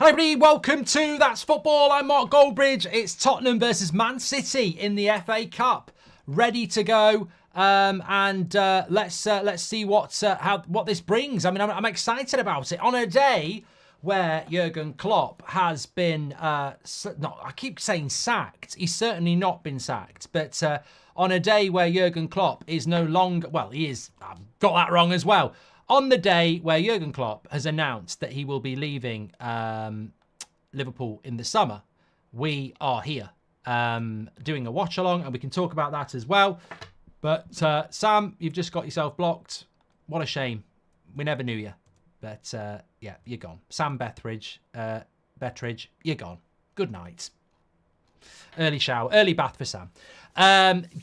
Hello everybody, welcome to That's Football. I'm Mark Goldbridge. It's Tottenham versus Man City in the FA Cup. Ready to go, let's see what this brings. I mean, I'm excited about it on a day where Jurgen Klopp has been I keep saying sacked. He's certainly not been sacked, but on a day where Jurgen Klopp is no longer, well, he is. I've got that wrong as well. On the day where Jurgen Klopp has announced that he will be leaving Liverpool in the summer, we are here doing a watch-along, and we can talk about that as well. But Sam, you've just got yourself blocked. What a shame. We never knew you. But yeah, you're gone. Sam Bettridge, you're gone. Good night. Early shower, early bath for Sam.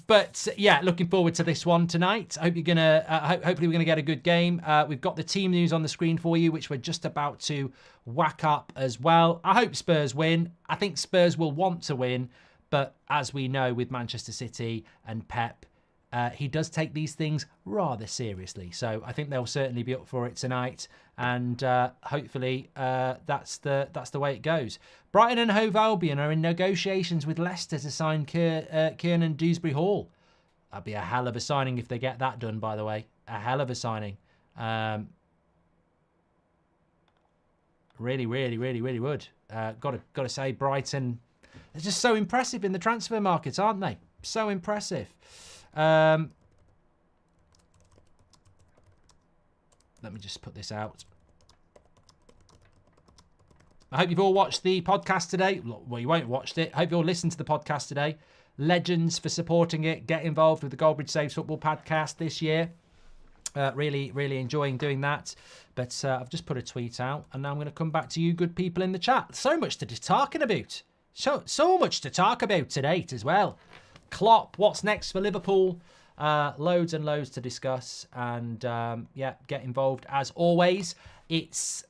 But yeah, looking forward to this one tonight. I hope you're gonna. Hopefully, we're gonna get a good game. We've got the team news on the screen for you, which we're just about to whack up as well. I hope Spurs win. I think Spurs will want to win, but as we know with Manchester City and Pep, he does take these things rather seriously. So I think they'll certainly be up for it tonight, and hopefully that's the way it goes. Brighton and Hove Albion are in negotiations with Leicester to sign Kiernan Dewsbury Hall. That'd be a hell of a signing if they get that done, by the way. A hell of a signing. Really would. Got to say, Brighton, they're just so impressive in the transfer market, aren't they? So impressive. Let me just put this out. I hope you've all watched the podcast today. Well, you won't have watched it. I hope you all listened to the podcast today. Legends for supporting it. Get involved with the Goldbridge Saves Football podcast this year. Really enjoying doing that. But I've just put a tweet out, and now I'm going to come back to you good people in the chat. So much to be talking about. So much to talk about today as well. Klopp, what's next for Liverpool? Loads and loads to discuss, and yeah, get involved as always. It's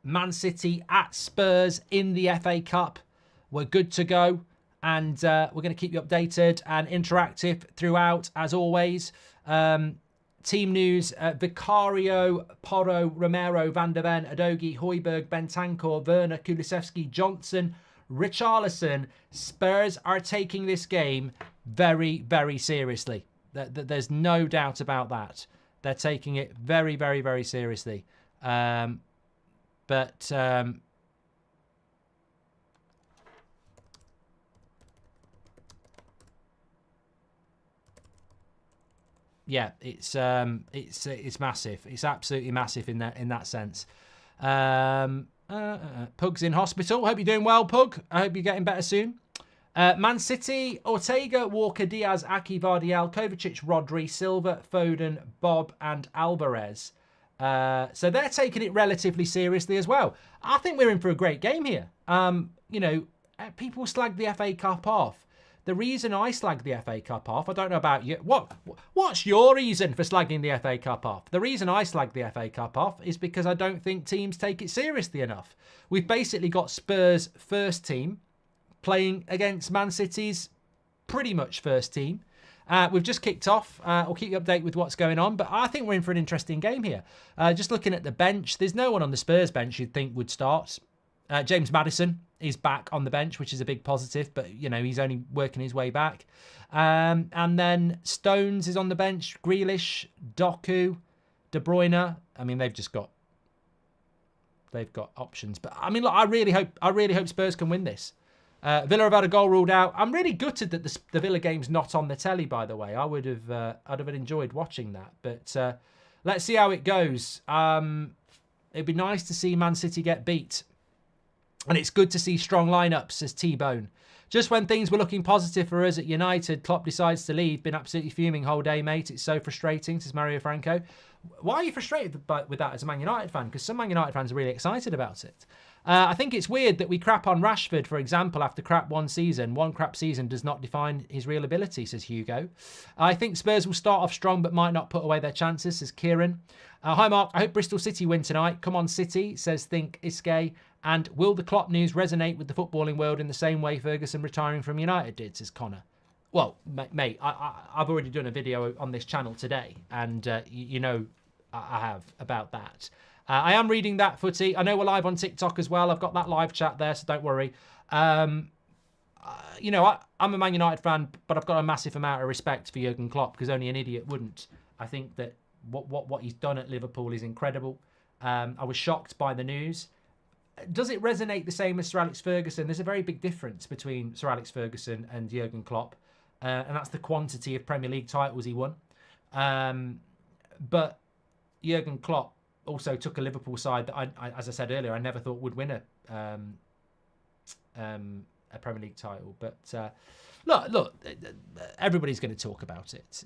Man City at Spurs in the FA Cup. We're good to go, and we're going to keep you updated and interactive throughout as always. Team news: Vicario, Porro, Romero, Van der Ven, Adogi, Højbjerg, Bentancur, Werner, Kulusevski, Johnson, Richarlison. Spurs are taking this game very seriously. There's no doubt about that. They're taking it very seriously. Yeah, it's massive. It's absolutely massive in that sense. Pug's in hospital. Hope you're doing well, Pug. I hope you're getting better soon. Man City: Ortega, Walker, Diaz, Aki, Vardiel, Kovacic, Rodri, Silva, Foden, Bob, and Alvarez. So they're taking it relatively seriously as well. I think we're in for a great game here. You know, people slag the FA Cup off. The reason I slag the FA Cup off, I don't know about you. What's your reason for slagging the FA Cup off? The reason I slag the FA Cup off is because I don't think teams take it seriously enough. We've basically got Spurs' first team playing against Man City's pretty much first team. We've just kicked off. I'll keep you updated with what's going on, but I think we're in for an interesting game here. Just looking at the bench, there's no one on the Spurs bench you'd think would start. James Maddison is back on the bench, which is a big positive, but, you know, he's only working his way back. And then Stones is on the bench, Grealish, Doku, De Bruyne. I mean, they've got options. But, I mean, look, I really hope Spurs can win this. Villa have had a goal ruled out. I'm really gutted that the Villa game's not on the telly, by the way. I'd have enjoyed watching that. But let's see how it goes. It'd be nice to see Man City get beat. And it's good to see strong lineups, says T-Bone. Just when things were looking positive for us at United, Klopp decides to leave. Been absolutely fuming whole day, mate. It's so frustrating, says Mario Franco. Why are you frustrated with that as a Man United fan? Because some Man United fans are really excited about it. I think it's weird that we crap on Rashford, for example, after crap one season. One crap season does not define his real ability, says Hugo. I think Spurs will start off strong but might not put away their chances, says Kieran. Hi, Mark. I hope Bristol City win tonight. Come on, City, says Think Iske. And will the Klopp news resonate with the footballing world in the same way Ferguson retiring from United did, says Connor. Well, mate, I've already done a video on this channel today, and you know I have about that. I am reading that, Footy. I know we're live on TikTok as well. I've got that live chat there, so don't worry. I'm a Man United fan, but I've got a massive amount of respect for Jurgen Klopp because only an idiot wouldn't. I think that what he's done at Liverpool is incredible. I was shocked by the news. Does it resonate the same as Sir Alex Ferguson? There's a very big difference between Sir Alex Ferguson and Jurgen Klopp, and that's the quantity of Premier League titles he won. But Jurgen Klopp also took a Liverpool side that, as I said earlier, I never thought would win a Premier League title. But look, everybody's going to talk about it.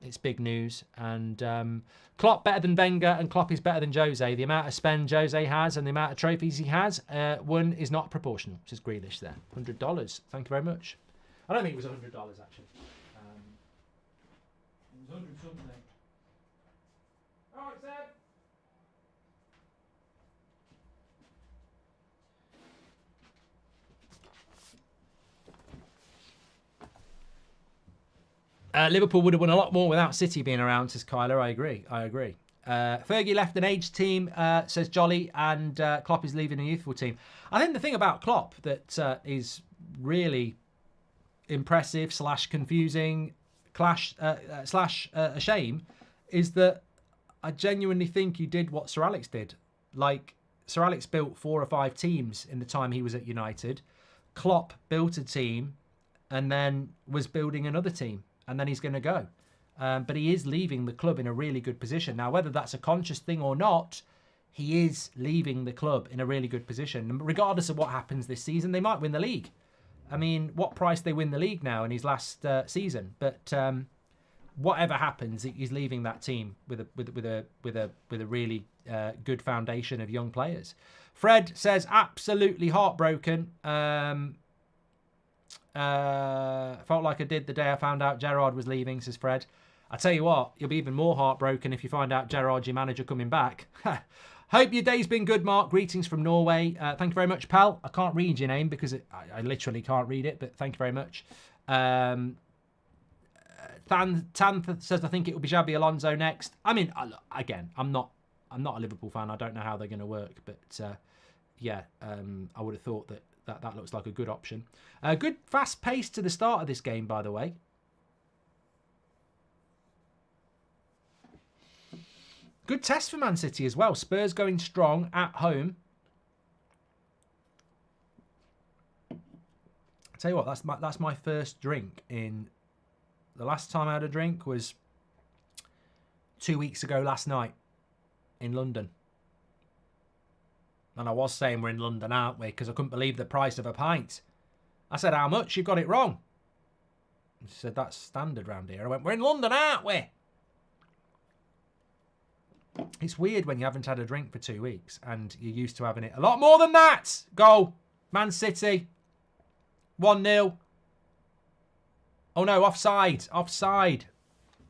It's big news, and Klopp better than Wenger, and Klopp is better than Jose. The amount of spend Jose has and the amount of trophies he has, one is not proportional. Says Grealish there. $100. Thank you very much. I don't think it was $100 actually. It was 100 something. All right, Seb. Liverpool would have won a lot more without City being around, says Kyler. I agree. Fergie left an aged team, says Jolly, and Klopp is leaving a youthful team. I think the thing about Klopp that is really impressive / confusing / a shame is that I genuinely think he did what Sir Alex did. Like, Sir Alex built 4 or 5 teams in the time he was at United. Klopp built a team and then was building another team. And then he's going to go. But he is leaving the club in a really good position. Now, whether that's a conscious thing or not, he is leaving the club in a really good position. And regardless of what happens this season, they might win the league. I mean, what price they win the league now in his last season? But whatever happens, he's leaving that team with a really good foundation of young players. Fred says absolutely heartbroken. Felt like I did the day I found out Gerrard was leaving, says Fred. I tell you what, you'll be even more heartbroken if you find out Gerrard's your manager coming back. Hope your day's been good, Mark. Greetings from Norway. Thank you very much, pal. I can't read your name because I literally can't read it, but thank you very much. Tan says, I think it will be Xabi Alonso next. I mean, again, I'm not a Liverpool fan. I don't know how they're going to work, but I would have thought that looks like a good option. Good fast pace to the start of this game, by the way. Good test for Man City as well. Spurs going strong at home. I'll tell you what, that's my first drink in... The last time I had a drink was 2 weeks ago last night in London. And I was saying we're in London, aren't we? Because I couldn't believe the price of a pint. I said, how much? You've got it wrong. She said, that's standard round here. I went, we're in London, aren't we? It's weird when you haven't had a drink for 2 weeks and you're used to having it a lot more than that. Goal. Man City. 1-0. Oh no, offside. Offside.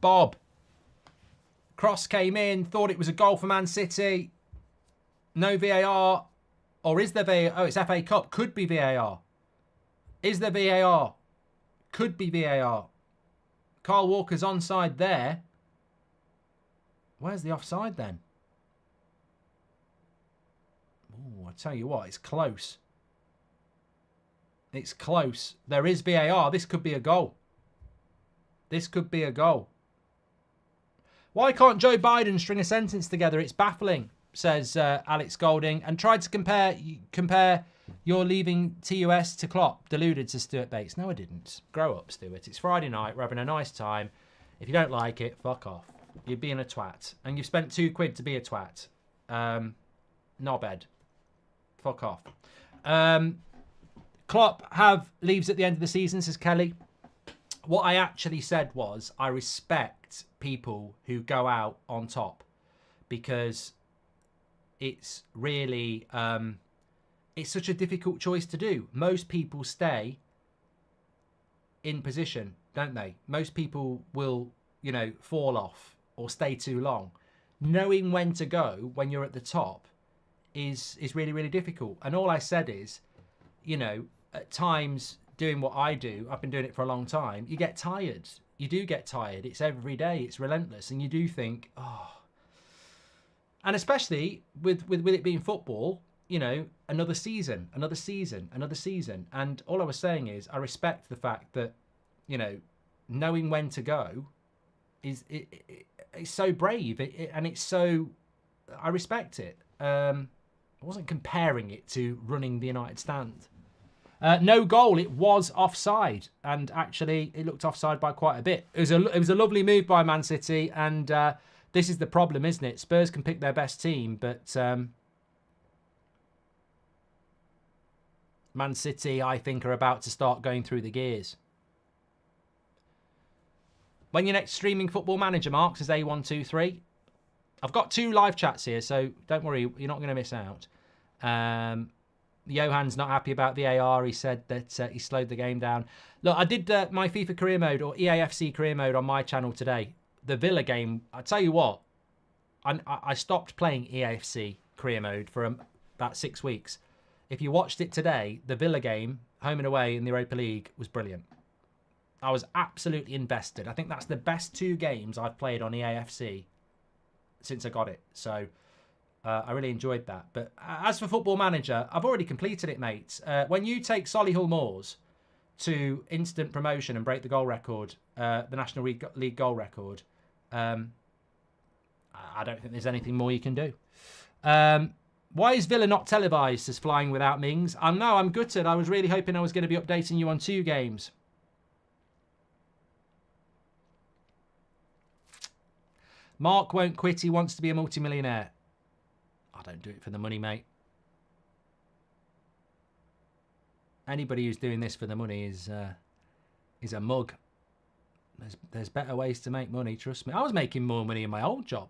Bob. Cross came in, thought it was a goal for Man City. No VAR. Or is there VAR? Oh, it's FA Cup. Could be VAR. Is there VAR? Could be VAR. Carl Walker's onside there. Where's the offside then? Oh, I tell you what, it's close. It's close. There is VAR. This could be a goal. This could be a goal. Why can't Joe Biden string a sentence together? It's baffling, says Alex Golding. And tried to compare your leaving TUS to Klopp. Deluded, says Stuart Bates. No, I didn't. Grow up, Stuart. It's Friday night. We're having a nice time. If you don't like it, fuck off. You're being a twat. And you've spent £2 to be a twat. Knobhead. Fuck off. Klopp leaves at the end of the season, says Kelly. What I actually said was, I respect people who go out on top. Because it's really... it's such a difficult choice to do. Most people stay in position, don't they? Most people will, fall off or stay too long. Knowing when to go when you're at the top is really, really difficult. And all I said is, at times doing what I do, I've been doing it for a long time, you get tired. You do get tired. It's every day. It's relentless. And you do think, And especially with it being football, you know, another season. And all I was saying is I respect the fact that, you know, knowing when to go it's so brave. And it's so... I respect it. I wasn't comparing it to running the United stand. No goal. It was offside, and actually, it looked offside by quite a bit. It was a lovely move by Man City, and this is the problem, isn't it? Spurs can pick their best team, but Man City, I think, are about to start going through the gears. When you're next streaming Football Manager, Mark, says A123. I've got 2 live chats here, so don't worry, you're not going to miss out. Johan's not happy about VAR. He said that he slowed the game down. Look, I did my FIFA career mode or EAFC career mode on my channel today. The Villa game, I tell you what, I stopped playing EAFC career mode for about 6 weeks. If you watched it today, the Villa game, home and away in the Europa League, was brilliant. I was absolutely invested. I think that's the best 2 games I've played on EAFC since I got it. So I really enjoyed that. But as for Football Manager, I've already completed it, mate. When you take Solihull Moors to instant promotion and break the goal record, the National League goal record, I don't think there's anything more you can do. Why is Villa not televised as Flying Without Mings? I know, I'm gutted. I was really hoping I was going to be updating you on 2 games. Mark won't quit. He wants to be a multimillionaire. I don't do it for the money, mate. Anybody who's doing this for the money is a mug. There's better ways to make money, trust me. I was making more money in my old job.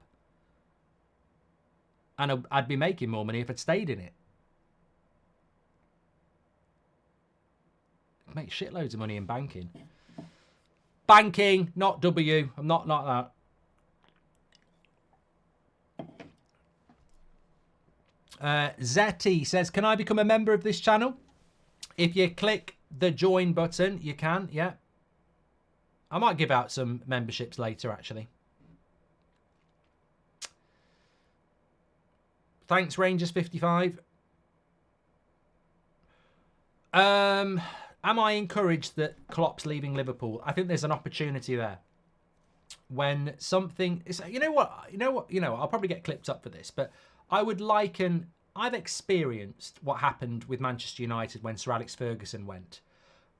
And I'd be making more money if I'd stayed in it. I'd make shitloads of money in banking. Banking, not W. I'm not that. Zeti says, can I become a member of this channel? If you click the join button, you can, yeah. I might give out some memberships later, actually. Thanks, Rangers55. Am I encouraged that Klopp's leaving Liverpool? I think there's an opportunity there. When something is, you know what, I'll probably get clipped up for this, but I would liken, I've experienced what happened with Manchester United when Sir Alex Ferguson went.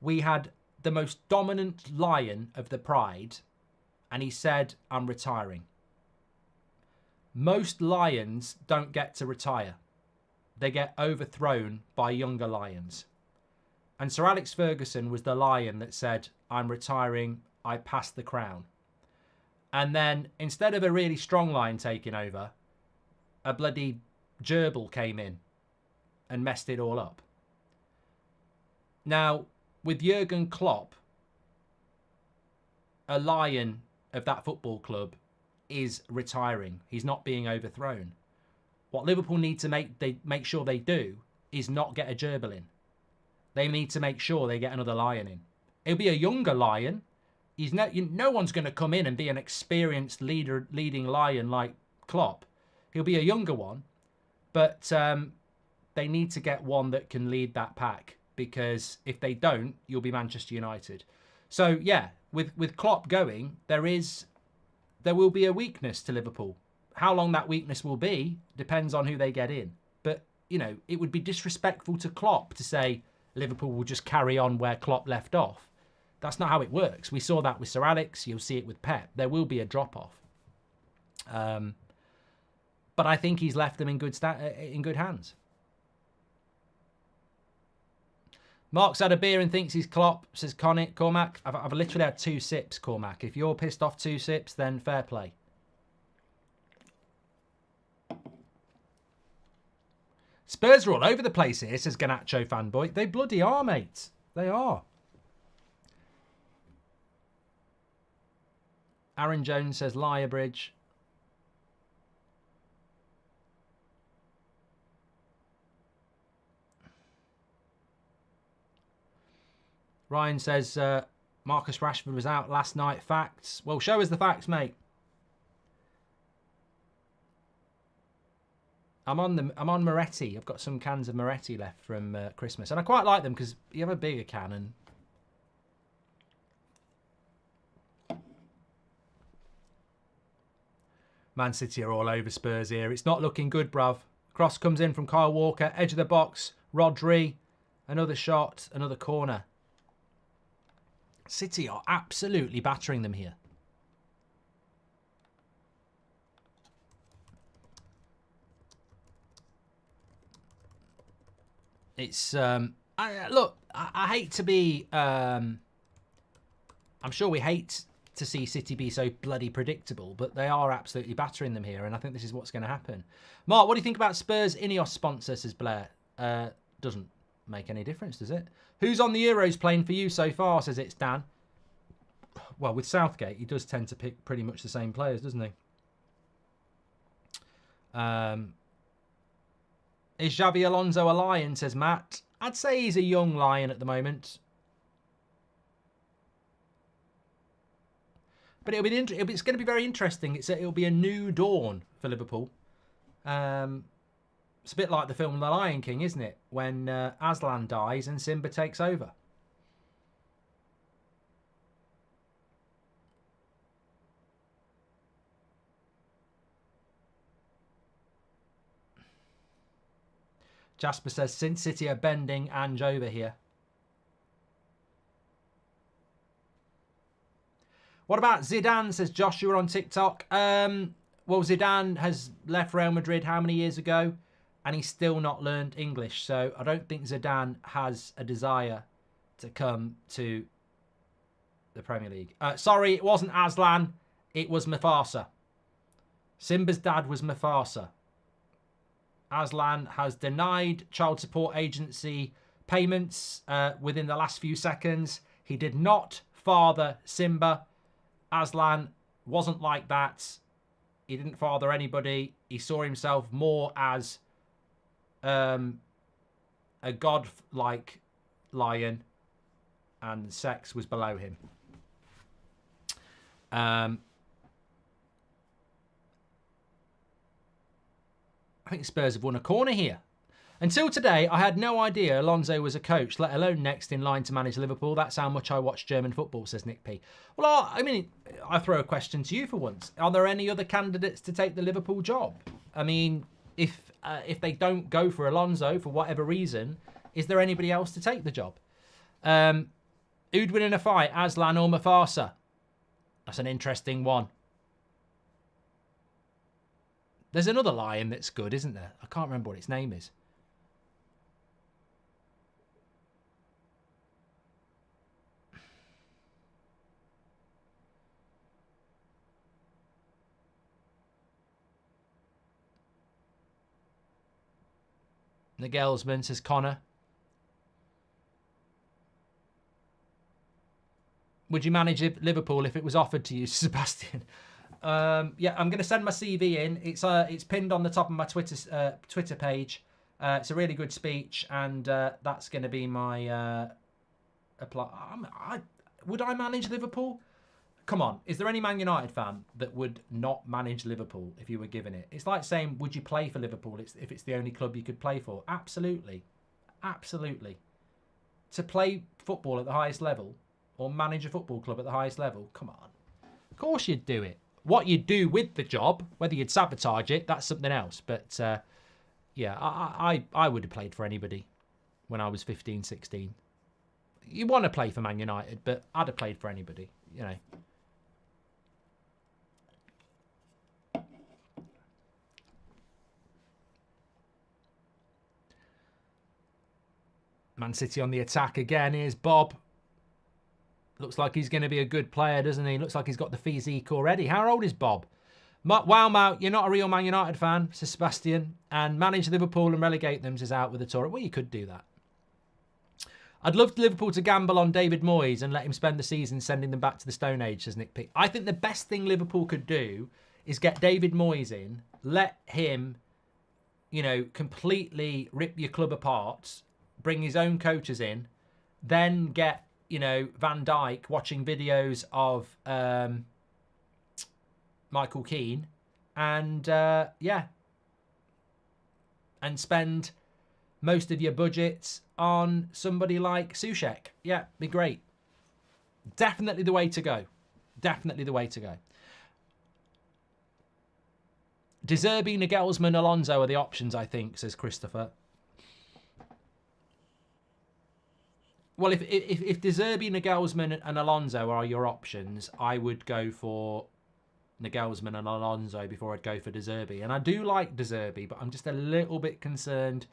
We had the most dominant lion of the Pride, and he said, I'm retiring. Most lions don't get to retire. They get overthrown by younger lions. And Sir Alex Ferguson was the lion that said, I'm retiring, I pass the crown. And then, instead of a really strong lion taking over, a bloody gerbil came in and messed it all up. Now, with Jurgen Klopp, a lion of that football club is retiring. He's not being overthrown. What Liverpool need to make sure they do is not get a gerbil in. They need to make sure they get another lion in. It'll be a younger lion. No one's going to come in and be an experienced leading lion like Klopp. He'll be a younger one, but they need to get one that can lead that pack, because if they don't, you'll be Manchester United. So yeah, with Klopp going, there will be a weakness to Liverpool. How long that weakness will be depends on who they get in. But, you know, it would be disrespectful to Klopp to say Liverpool will just carry on where Klopp left off. That's not how it works. We saw that with Sir Alex. You'll see it with Pep. There will be a drop-off. But I think he's left them in good hands. Mark's had a beer and thinks he's Klopp, says Cormac. I've literally had 2 sips, Cormac. If you're pissed off 2 sips, then fair play. Spurs are all over the place here, says Garnacho fanboy. They bloody are, mate. They are. Aaron Jones says Lyrebridge. Ryan says Marcus Rashford was out last night. Facts. Well, show us the facts, mate. I'm on Moretti. I've got some cans of Moretti left from Christmas, and I quite like them because you have a bigger can and. Man City are all over Spurs here. It's not looking good, bruv. Cross comes in from Kyle Walker, edge of the box. Rodri, another shot, another corner. City are absolutely battering them here. It's look, I hate to be. I'm sure we hate to see City be so bloody predictable, but they are absolutely battering them here, and I think this is what's going to happen. Mark, what do you think about Spurs Ineos sponsor, says Blair? Doesn't make any difference, does it? Who's on the Euros playing for you so far, says it's Dan. Well, with Southgate, he does tend to pick pretty much the same players, doesn't he? Is Xabi Alonso a lion, says Matt. I'd say he's a young lion at the moment. But it's going to be very interesting. It'll be a new dawn for Liverpool. It's a bit like the film The Lion King, isn't it? When Aslan dies and Simba takes over. Jasper says, since City are bending Ange over here. What about Zidane, says Joshua on TikTok. Well, Zidane has left Real Madrid how many years ago? And he's still not learned English. So I don't think Zidane has a desire to come to the Premier League. Sorry, it wasn't Aslan. It was Mufasa. Simba's dad was Mufasa. Aslan has denied child support agency payments within the last few seconds. He did not father Simba. Aslan wasn't like that. He didn't father anybody. He saw himself more as a god-like lion, and sex was below him. I think Spurs have won a corner here. Until today, I had no idea Alonso was a coach, let alone next in line to manage Liverpool. That's how much I watch German football, says Nick P. Well, I mean, I throw a question to you for once. Are there any other candidates to take the Liverpool job? I mean, if they don't go for Alonso for whatever reason, is there anybody else to take the job? Who'd win in a fight, Aslan or Mufasa? That's an interesting one. There's another lion that's good, isn't there? I can't remember what its name is. Nagelsmann, says Connor. Would you manage Liverpool if it was offered to you, Sebastian? Yeah, I'm going to send my CV in. It's pinned on the top of my Twitter page. It's a really good speech, and that's going to be my apply. Would I manage Liverpool? Come on, is there any Man United fan that would not manage Liverpool if you were given it? It's like saying, would you play for Liverpool if it's the only club you could play for? Absolutely. Absolutely. To play football at the highest level or manage a football club at the highest level, come on. Of course you'd do it. What you'd do with the job, whether you'd sabotage it, that's something else. But, yeah, I would have played for anybody when I was 15, 16. You want to play for Man United, but I'd have played for anybody, you know. Man City on the attack again. Here's Bob. Looks like he's going to be a good player, doesn't he? Looks like he's got the physique already. How old is Bob? Wow, Mount, you're not a real Man United fan, says Sebastian. And manage Liverpool and relegate them, says out with a tour. Well, you could do that. I'd love Liverpool to gamble on David Moyes and let him spend the season sending them back to the Stone Age, says Nick P. I think the best thing Liverpool could do is get David Moyes in, let him, you know, completely rip your club apart, bring his own coaches in, then get, you know, Van Dijk watching videos of Michael Keane, and yeah, and spend most of your budget on somebody like Soucek. Yeah, be great. Definitely the way to go. Definitely the way to go. De Zerbi, Nagelsmann, Alonso are the options, I think, says Christopher. Well, if De Zerbi, Nagelsmann and Alonso are your options, I would go for Nagelsmann and Alonso before I'd go for De Zerbi. And I do like De Zerbi, but I'm just a little bit concerned.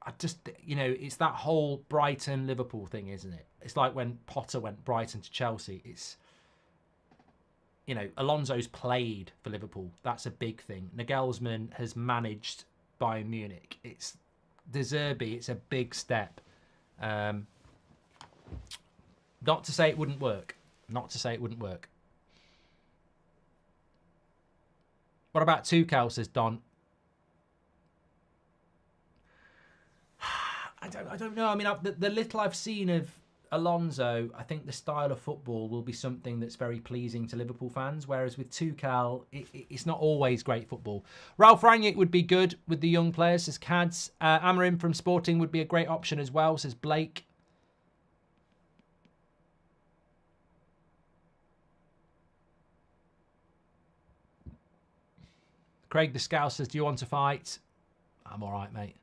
It's that whole Brighton-Liverpool thing, isn't it? It's like when Potter went Brighton to Chelsea. It's, Alonso's played for Liverpool. That's a big thing. Nagelsmann has managed Bayern Munich. It's De Zerbi. It's a big step. Not to say it wouldn't work. Not to say it wouldn't work. What about Tuchel, says Don? I don't know. I mean, the little I've seen of Alonso, I think the style of football will be something that's very pleasing to Liverpool fans, whereas with Tuchel, it's not always great football. Ralph Rangnick would be good with the young players, says Cads. Amorim from Sporting would be a great option as well, says Blake. Craig the Scouse says, do you want to fight? I'm all right, mate.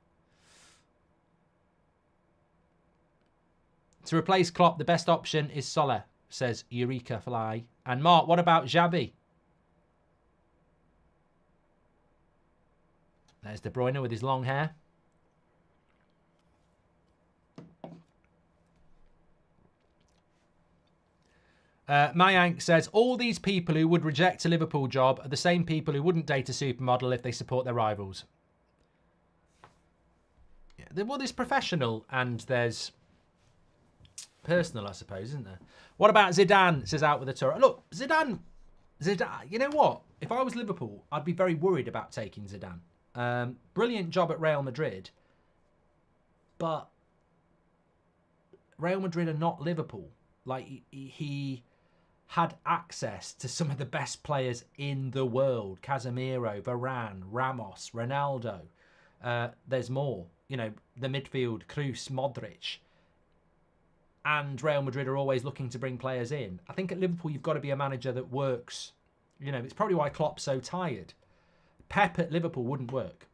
To replace Klopp, the best option is Soler, says Eureka Fly. And Mark, what about Xabi? There's De Bruyne with his long hair. Mayank says, all these people who would reject a Liverpool job are the same people who wouldn't date a supermodel if they support their rivals. Yeah, well, there's professional and there's personal, I suppose, isn't there? What about Zidane, says Out with a Tour. Look, Zidane, you know what? If I was Liverpool, I'd be very worried about taking Zidane. Brilliant job at Real Madrid. But Real Madrid are not Liverpool. Like, he had access to some of the best players in the world. Casemiro, Varane, Ramos, Ronaldo. There's more. The midfield, Kroos, Modric. And Real Madrid are always looking to bring players in. I think at Liverpool, you've got to be a manager that works. It's probably why Klopp's so tired. Pep at Liverpool wouldn't work.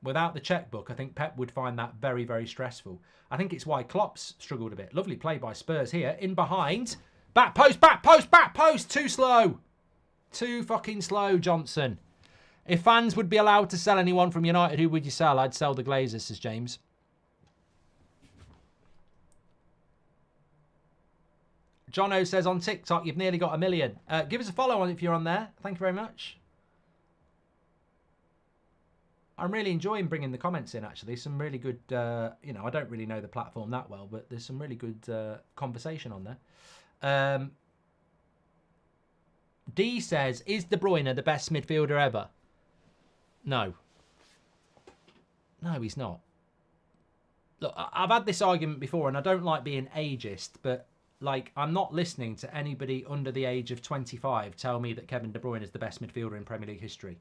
Without the checkbook, I think Pep would find that very, very stressful. I think it's why Klopp's struggled a bit. Lovely play by Spurs here. In behind. Back post, back post, back post. Too slow. Too fucking slow, Johnson. If fans would be allowed to sell anyone from United, who would you sell? I'd sell the Glazers, says James. Jono says on TikTok, you've nearly got 1 million. Give us a follow on if you're on there. Thank you very much. I'm really enjoying bringing the comments in, actually. Some really good, I don't really know the platform that well, but there's some really good conversation on there. D says, is De Bruyne the best midfielder ever? No. No, he's not. Look, I've had this argument before, and I don't like being ageist, but I'm not listening to anybody under the age of 25 tell me that Kevin De Bruyne is the best midfielder in Premier League history.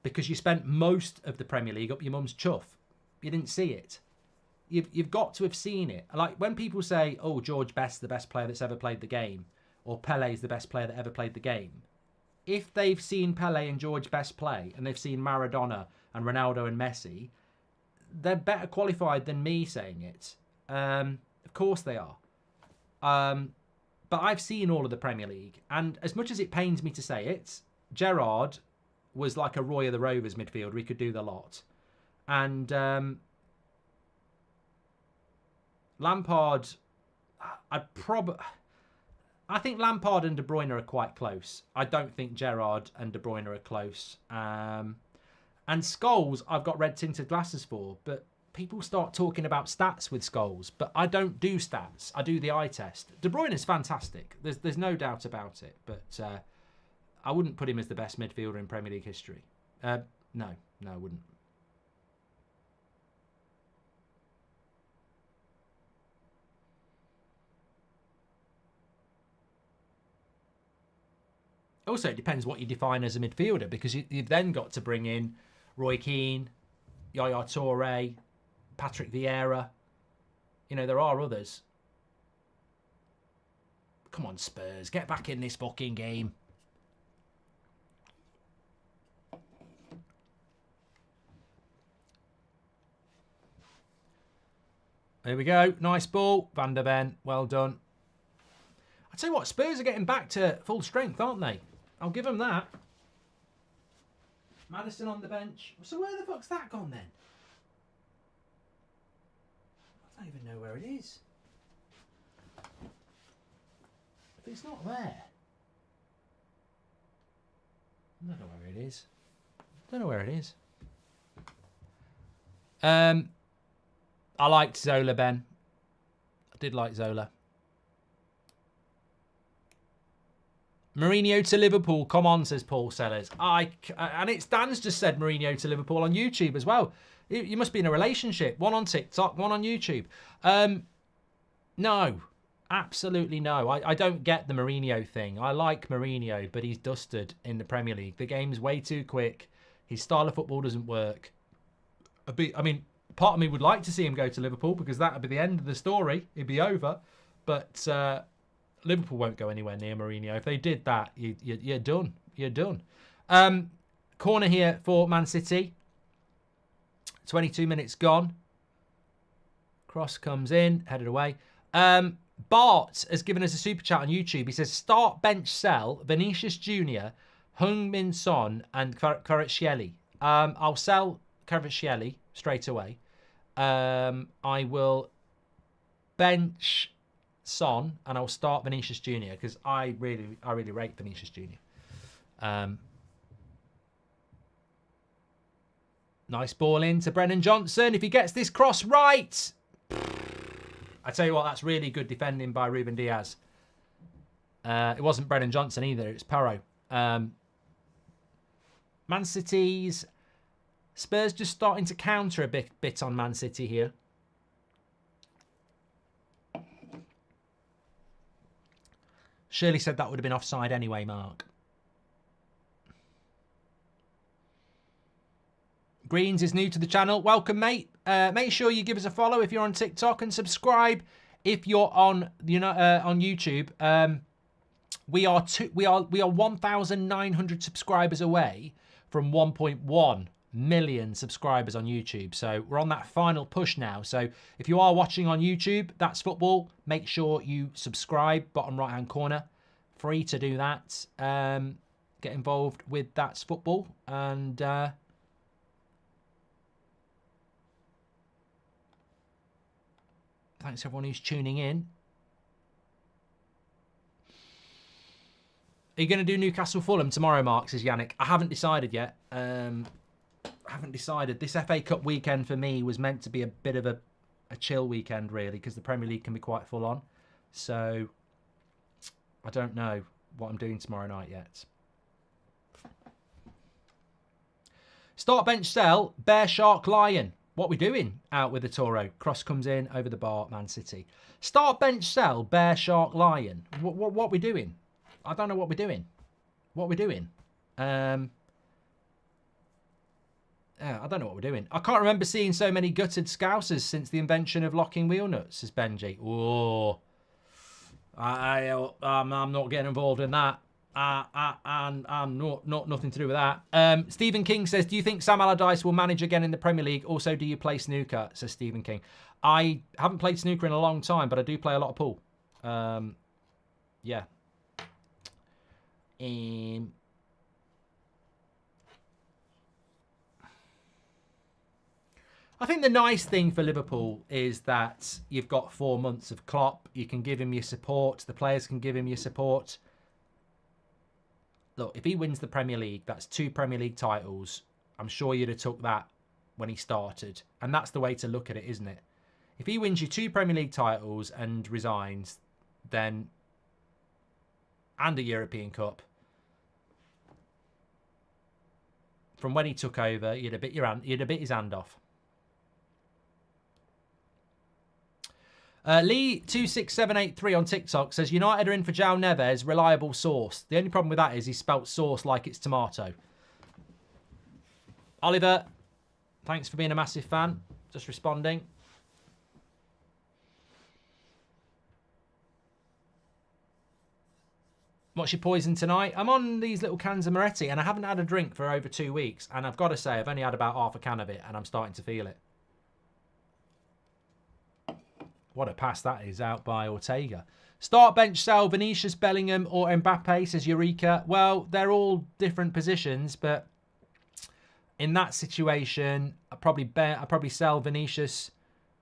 Because you spent most of the Premier League up your mum's chuff. You didn't see it. You've got to have seen it. Like, when people say, oh, George Best's the best player that's ever played the game, or Pele's the best player that ever played the game, if they've seen Pele and George Best play, and they've seen Maradona and Ronaldo and Messi, they're better qualified than me saying it. Of course they are. But I've seen all of the Premier League, and as much as it pains me to say it, Gerrard was like a Roy of the Rovers midfielder. He could do the lot. And Lampard, I think Lampard and De Bruyne are quite close. I don't think Gerrard and De Bruyne are close. And Scholes, I've got red tinted glasses for, but people start talking about stats with Scholes, but I don't do stats. I do the eye test. De Bruyne is fantastic. There's no doubt about it, but I wouldn't put him as the best midfielder in Premier League history. No, I wouldn't. Also, it depends what you define as a midfielder, because you've then got to bring in Roy Keane, Yaya Toure, Patrick Vieira. You know, there are others. Come on, Spurs. Get back in this fucking game. There we go. Nice ball. Van der Ven. Well done. I tell you what, Spurs are getting back to full strength, aren't they? I'll give them that. Maddison on the bench. So where the fuck's that gone then? I don't even know where it is. If it's not there, I don't know where it is. Don't know where it is. I liked Zola, Ben. I did like Zola. Mourinho to Liverpool. Come on, says Paul Sellers. And it's Dan's just said Mourinho to Liverpool on YouTube as well. You must be in a relationship. One on TikTok, one on YouTube. No. Absolutely no. I don't get the Mourinho thing. I like Mourinho, but he's dusted in the Premier League. The game's way too quick. His style of football doesn't work. I mean, part of me would like to see him go to Liverpool because that would be the end of the story. It'd be over. But Liverpool won't go anywhere near Mourinho. If they did that, you're done. You're done. Corner here for Man City. 22 minutes gone. Cross comes in, headed away. Bart has given us a super chat on YouTube. He says, start, bench, sell Vinicius Jr., Heung-min Son and Kvaratskhelia. I'll sell Kvaratskhelia straight away. I will bench Son and I'll start Vinicius Jr. because I really rate Vinicius Jr. Nice ball in to Brennan Johnson. If he gets this cross right, I tell you what, that's really good defending by Ruben Diaz. It wasn't Brennan Johnson either. It's Perro. Man City's Spurs just starting to counter a bit on Man City here. Shirley said that would have been offside anyway, Mark. Greens is new to the channel. Welcome, mate. Make sure you give us a follow if you're on TikTok and subscribe if you're on on YouTube. We are 1,900 subscribers away from 1.1 million subscribers on YouTube. So we're on that final push now. So if you are watching on YouTube, that's football. Make sure you subscribe. Bottom right hand corner, free to do that. Get involved with That's Football and. Thanks everyone who's tuning in. Are you going to do Newcastle Fulham tomorrow, Mark, says Yannick? I haven't decided yet. I haven't decided. This FA Cup weekend for me was meant to be a bit of a chill weekend, really, because the Premier League can be quite full on. So I don't know what I'm doing tomorrow night yet. Start, bench, sell, Bear, Shark, Lion. What we doing out with the Toro? Cross comes in over the bar, Man City. Start, bench, sell, Bear, Shark, Lion. What we doing? I don't know what we're doing. What we're doing? Yeah, I don't know what we're doing. I can't remember seeing so many gutted Scousers since the invention of locking wheel nuts, says Benji. Oh, I'm not getting involved in that. And nothing to do with that. Stephen King says, do you think Sam Allardyce will manage again in the Premier League? Also, do you play snooker? Says Stephen King. I haven't played snooker in a long time, but I do play a lot of pool. Yeah. I think the nice thing for Liverpool is that you've got 4 months of Klopp. You can give him your support. The players can give him your support. Look, if he wins the Premier League, that's 2 Premier League titles. I'm sure you'd have took that when he started. And that's the way to look at it, isn't it? If he wins you 2 Premier League titles and resigns, then... and a European Cup. From when he took over, you'd have bit his hand off. Lee26783 on TikTok says, United are in for João Neves, reliable source. The only problem with that is he spelt sauce like it's tomato. Oliver, Thanks for being a massive fan. Just responding. What's your poison tonight? I'm on these little cans of Moretti, and I haven't had a drink for over 2 weeks. And I've got to say, I've only had about half a can of it, and I'm starting to feel it. What a pass that is out by Ortega. Start, bench, sell, Vinicius, Bellingham, or Mbappe, says Eureka. Well, they're all different positions, but in that situation, I'd probably sell Vinicius,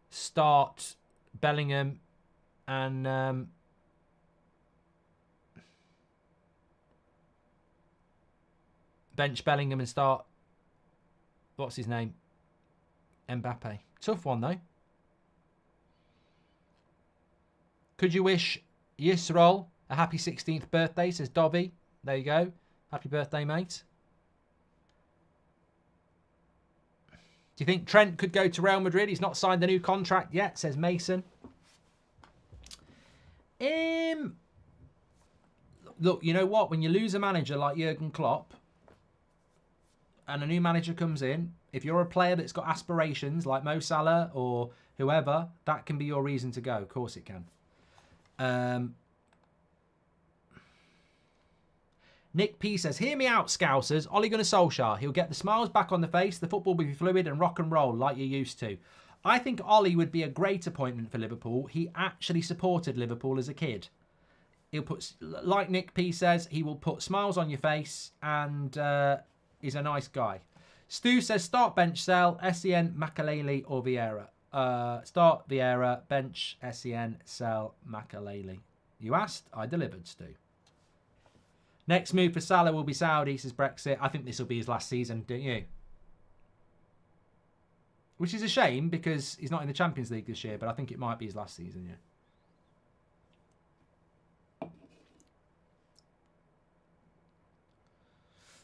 start Bellingham, and bench Bellingham and start, what's his name? Mbappe. Tough one, though. Could you wish Yisrol a happy 16th birthday, says Dobby. There you go. Happy birthday, mate. Do you think Trent could go to Real Madrid? He's not signed the new contract yet, says Mason. Look, you know what? When you lose a manager like Jurgen Klopp and a new manager comes in, if you're a player that's got aspirations like Mo Salah or whoever, that can be your reason to go. Of course it can. Nick P says, hear me out, Scousers. Ole Gunnar Solskjaer. He'll get the smiles back on the face. The football will be fluid and rock and roll like you're used to. I think Ole would be a great appointment for Liverpool. He actually supported Liverpool as a kid. He'll put, like Nick P says, he will put smiles on your face and is a nice guy. Stu says, start, bench, sell, Sen, Makalele or Vieira. Start Vieira, bench, Sen, sell, Makalele. You asked, I delivered, Stu. Next move for Salah will be Saudi, says Brexit. I think this will be his last season, don't you? Which is a shame because he's not in the Champions League this year, but I think it might be his last season, yeah.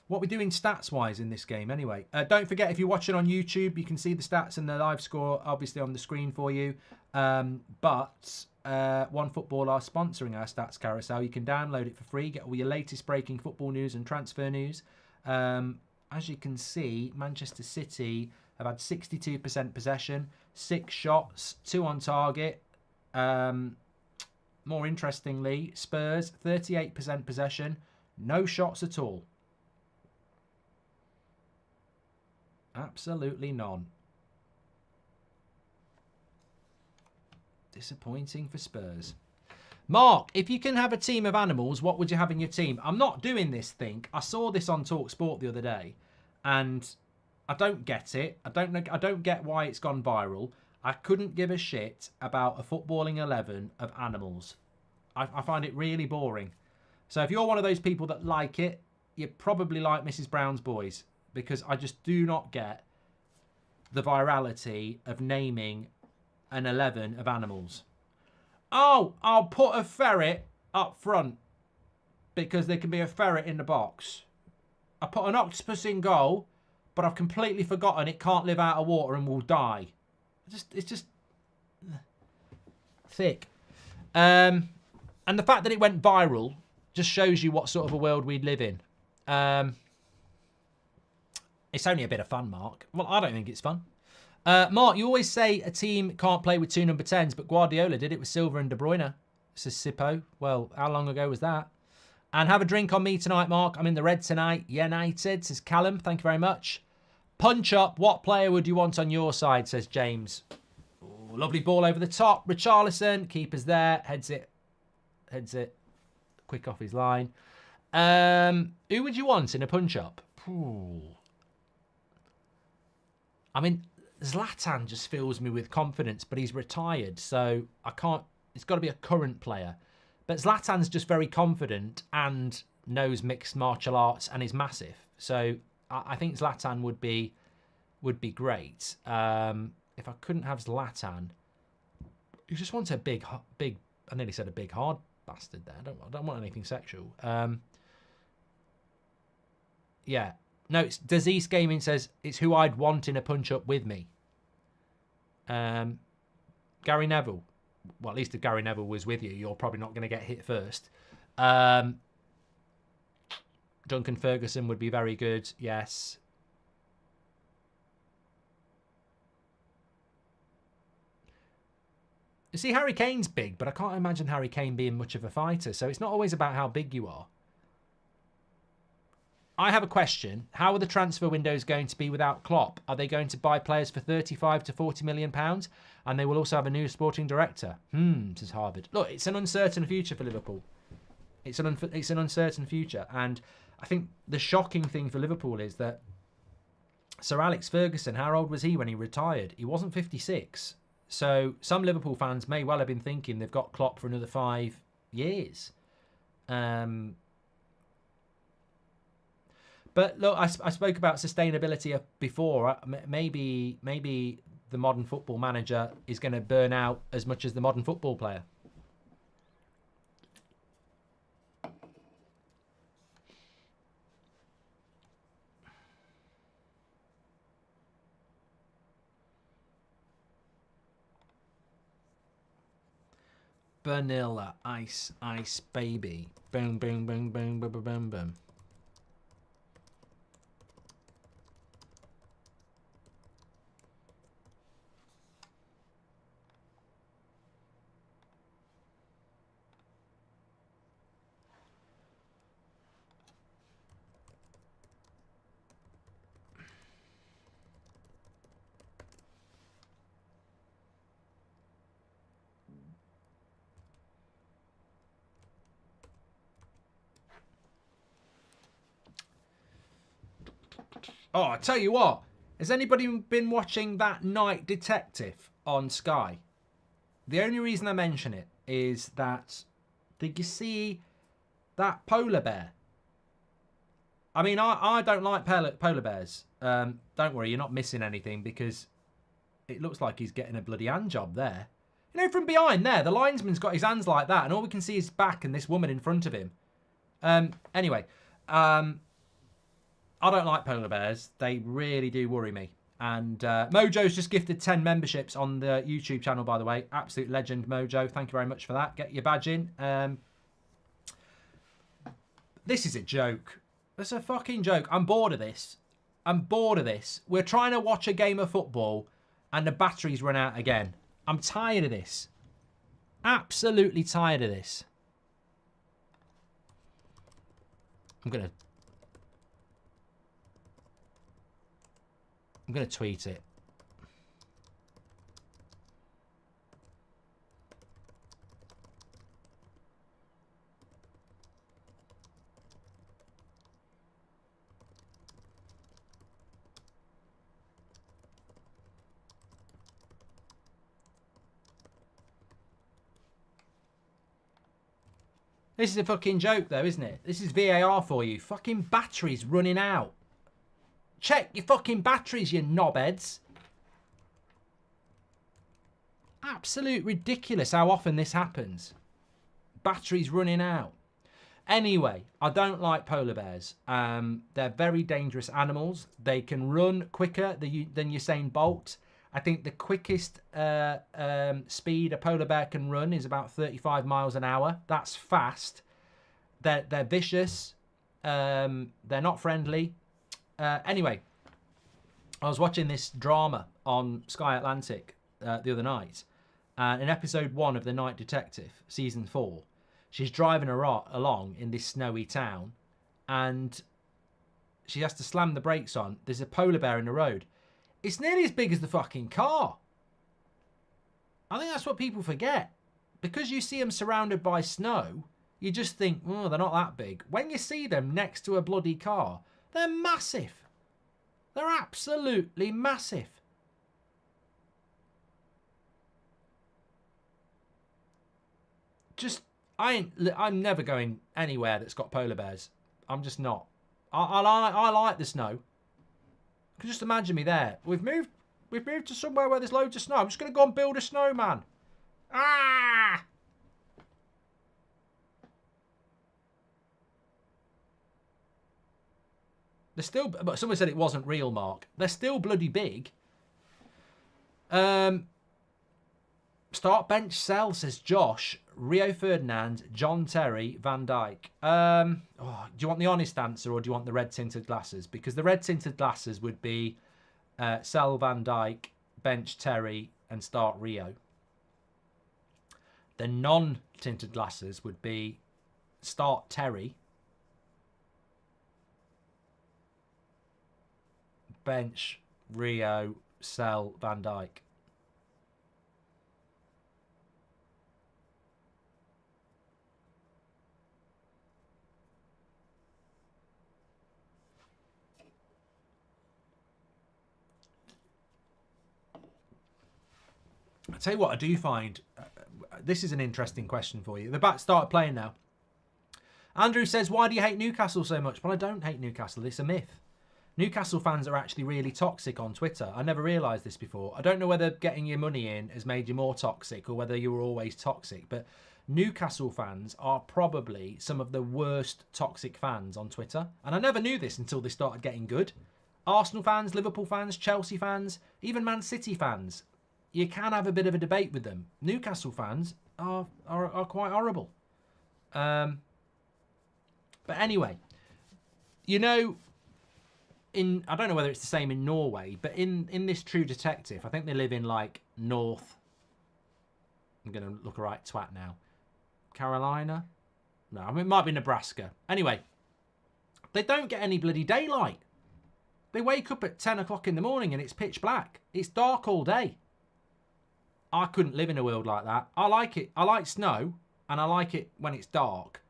What we're doing stats-wise in this game anyway. Don't forget, if you're watching on YouTube, you can see the stats and the live score obviously on the screen for you. But OneFootball are sponsoring our stats carousel. You can download it for free, get all your latest breaking football news and transfer news. As you can see, Manchester City have had 62% possession, 6 shots, 2 on target. More interestingly, Spurs, 38% possession, no shots at all. Absolutely none. Disappointing for Spurs. Mark, if you can have a team of animals, what would you have in your team? I'm not doing this thing. I saw this on TalkSport the other day, and I don't get it. I don't get why it's gone viral. I couldn't give a shit about a footballing 11 of animals. I find it really boring. So if you're one of those people that like it, you probably like Mrs. Brown's Boys, because I just do not get the virality of naming an 11 of animals. Oh, I'll put a ferret up front because there can be a ferret in the box. I put an octopus in goal, but I've completely forgotten it can't live out of water and will die. It's just thick. And the fact that it went viral just shows you what sort of a world we live in. It's only a bit of fun, Mark. Well, I don't think it's fun. Mark, you always say a team can't play with 2 number 10s, but Guardiola did it with Silva and De Bruyne, says Sippo. Well, how long ago was that? And have a drink on me tonight, Mark. I'm in the red tonight. United, says Callum. Thank you very much. Punch up. What player would you want on your side, says James. Ooh, lovely ball over the top. Richarlison, keeper's there. Heads it. Quick off his line. Who would you want in a punch up? Ooh. I mean, Zlatan just fills me with confidence, but he's retired, so I can't... It's got to be a current player. But Zlatan's just very confident and knows mixed martial arts and is massive. So I think Zlatan would be great. If I couldn't have Zlatan, you just want a big... I nearly said a big hard bastard there. I don't want anything sexual. Yeah. No, it's Disease Gaming says it's who I'd want in a punch-up with me. Gary Neville. Well, at least if Gary Neville was with you, you're probably not going to get hit first. Duncan Ferguson would be very good, yes. You see, Harry Kane's big, but I can't imagine Harry Kane being much of a fighter. So it's not always about how big you are. I have a question. How are the transfer windows going to be without Klopp? Are they going to buy players for 35 to 40 million pounds? And they will also have a new sporting director. Says Harvard. Look, it's an uncertain future for Liverpool. It's an uncertain future. And I think the shocking thing for Liverpool is that Sir Alex Ferguson, how old was he when he retired? He wasn't 56. So some Liverpool fans may well have been thinking they've got Klopp for another 5 years. But look, I spoke about sustainability before. Maybe the modern football manager is going to burn out as much as the modern football player. Vanilla ice baby. Boom boom boom boom boom boom boom. Oh, I tell you what. Has anybody been watching that Night Detective on Sky? The only reason I mention it is that, did you see that polar bear? I mean, I don't like polar bears. Don't worry, you're not missing anything because it looks like he's getting a bloody hand job there. You know, from behind there, the linesman's got his hands like that and all we can see is his back and this woman in front of him. Anyway, I don't like polar bears. They really do worry me. And Mojo's just gifted 10 memberships on the YouTube channel, by the way. Absolute legend, Mojo. Thank you very much for that. Get your badge in. This is a joke. It's a fucking joke. I'm bored of this. I'm bored of this. We're trying to watch a game of football and the batteries run out again. I'm tired of this. Absolutely tired of this. I'm going to tweet it. This is a fucking joke though, isn't it? This is VAR for you. Fucking batteries running out. Check your fucking batteries, you knobheads. Absolute ridiculous how often this happens. Batteries running out. Anyway, I don't like polar bears. They're very dangerous animals. They can run quicker than Usain Bolt. I think the quickest speed a polar bear can run is about 35 miles an hour. That's fast. They're vicious. They're not friendly. Anyway, I was watching this drama on Sky Atlantic the other night. In episode 1 of The Night Detective, season 4, she's driving along in this snowy town and she has to slam the brakes on. There's a polar bear in the road. It's nearly as big as the fucking car. I think that's what people forget. Because you see them surrounded by snow, you just think, oh, they're not that big. When you see them next to a bloody car, they're massive. They're absolutely massive. I'm never going anywhere that's got polar bears. I'm just not. I like the snow. You can just imagine me there. We've moved to somewhere where there's loads of snow. I'm just going to go and build a snowman. Ah! They're still, but someone said it wasn't real, Mark. They're still bloody big. Start, bench, sell, says Josh. Rio Ferdinand, John Terry, Van Dijk. Do you want the honest answer or do you want the red tinted glasses? Because the red tinted glasses would be sell Van Dijk, bench Terry, and start Rio. The non-tinted glasses would be start Terry, bench Rio, sell Van Dijk. I'll tell you what I do find, this is an interesting question for you. The back started playing now. Andrew says, why do you hate Newcastle so much? Well, I don't hate Newcastle. It's a myth. Newcastle fans are actually really toxic on Twitter. I never realised this before. I don't know whether getting your money in has made you more toxic or whether you were always toxic, but Newcastle fans are probably some of the worst toxic fans on Twitter. And I never knew this until they started getting good. Arsenal fans, Liverpool fans, Chelsea fans, even Man City fans. You can have a bit of a debate with them. Newcastle fans are quite horrible. But anyway, you know, I don't know whether it's the same in Norway, but in this True Detective, I think they live in like North. I'm going to look a right twat now. Carolina? No, I mean, it might be Nebraska. Anyway, they don't get any bloody daylight. They wake up at 10 o'clock in the morning and it's pitch black. It's dark all day. I couldn't live in a world like that. I like it. I like snow and I like it when it's dark.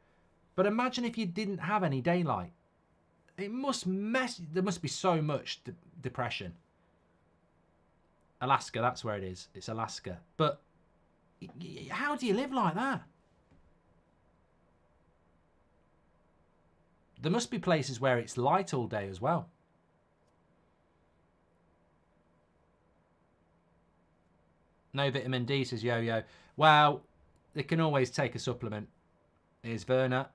But imagine if you didn't have any daylight. It must there must be so much depression. Alaska, that's where it is. It's Alaska. But how do you live like that? There must be places where it's light all day as well. No vitamin D, says Yo-Yo. Well, they can always take a supplement. Here's Werner.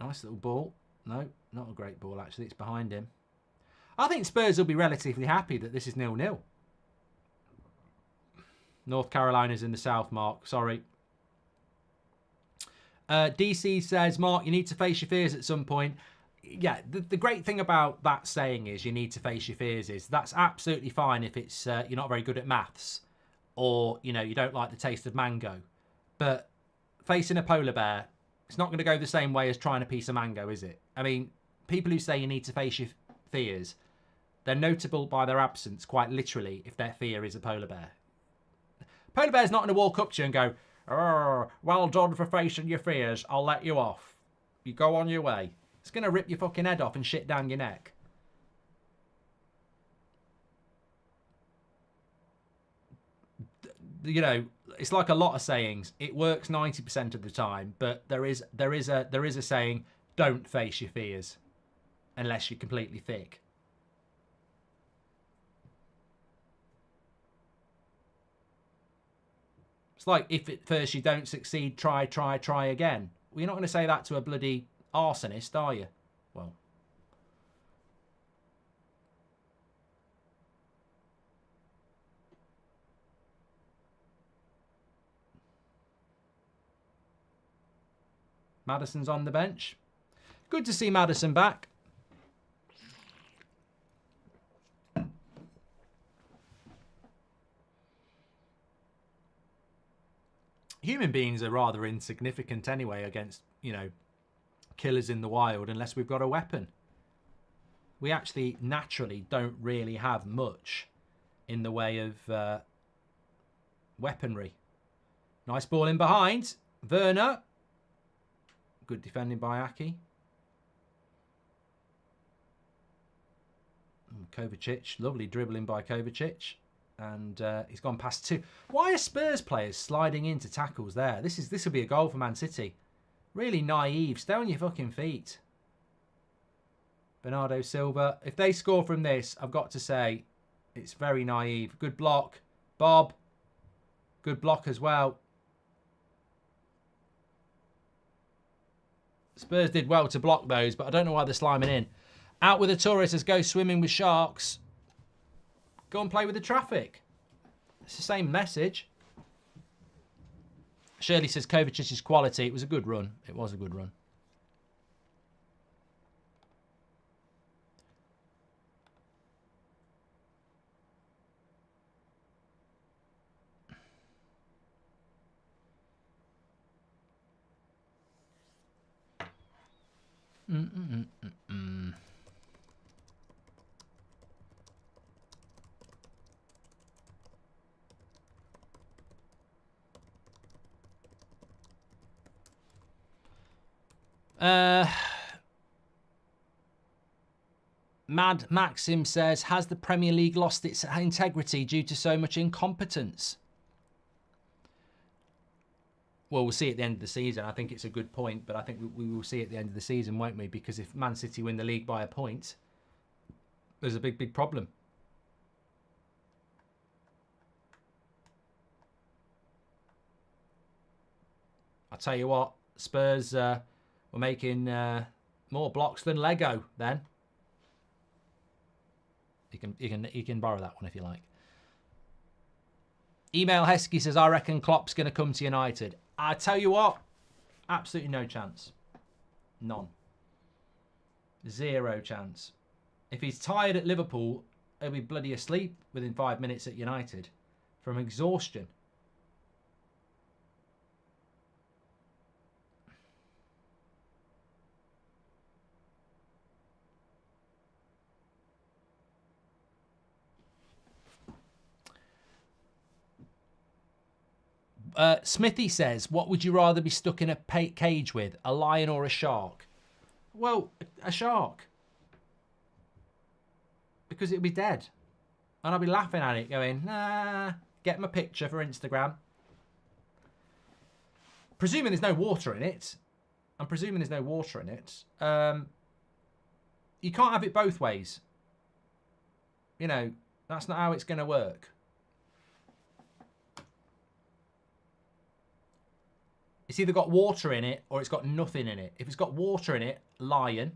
Nice little ball. No, not a great ball, actually. It's behind him. I think Spurs will be relatively happy that this is 0-0. North Carolina's in the south, Mark. Sorry. DC says, Mark, you need to face your fears at some point. Yeah, the great thing about that saying is you need to face your fears is that's absolutely fine if it's you're not very good at maths or, you know, you don't like the taste of mango. But facing a polar bear, it's not going to go the same way as trying a piece of mango, is it? I mean, people who say you need to face your fears, they're notable by their absence, quite literally, if their fear is a polar bear. Polar bear's not going to walk up to you and go, oh, well done for facing your fears, I'll let you off. You go on your way. It's going to rip your fucking head off and shit down your neck. You know, it's like a lot of sayings. It works 90% of the time, but there is a saying, don't face your fears unless you're completely thick. It's like if at first you don't succeed, try again. Well, you're not going to say that to a bloody arsonist, are you? Well. Maddison's on the bench. Good to see Maddison back. Human beings are rather insignificant anyway against, you know, killers in the wild unless we've got a weapon. We actually naturally don't really have much in the way of weaponry. Nice ball in behind. Werner. Good defending by Aki. Kovacic. Lovely dribbling by Kovacic. And he's gone past two. Why are Spurs players sliding into tackles there? This will be a goal for Man City. Really naive. Stay on your fucking feet. Bernardo Silva. If they score from this, I've got to say, it's very naive. Good block. Bob. Good block as well. Spurs did well to block those, but I don't know why they're sliming in. Out with the tourists as go swimming with sharks. Go and play with the traffic. It's the same message. Shirley says Kovacic's quality. It was a good run. It was a good run. Mad Maxim says, has the Premier League lost its integrity due to so much incompetence? Well, we'll see at the end of the season. I think it's a good point, but I think we will see at the end of the season, won't we? Because if Man City win the league by a point, there's a big, big problem. I'll tell you what, Spurs were making more blocks than Lego then. You can borrow that one if you like. Email Heskey says, I reckon Klopp's going to come to United. I tell you what, absolutely no chance. None. Zero chance. If he's tired at Liverpool, he'll be bloody asleep within 5 minutes at United from exhaustion. Smithy says, what would you rather be stuck in a cage with, a lion or a shark? Well, a shark. Because it'd be dead. And I'd be laughing at it going, nah, get my picture for Instagram. Presuming there's no water in it. I'm presuming there's no water in it. You can't have it both ways. You know, that's not how it's going to work. It's either got water in it or it's got nothing in it. If it's got water in it, lion.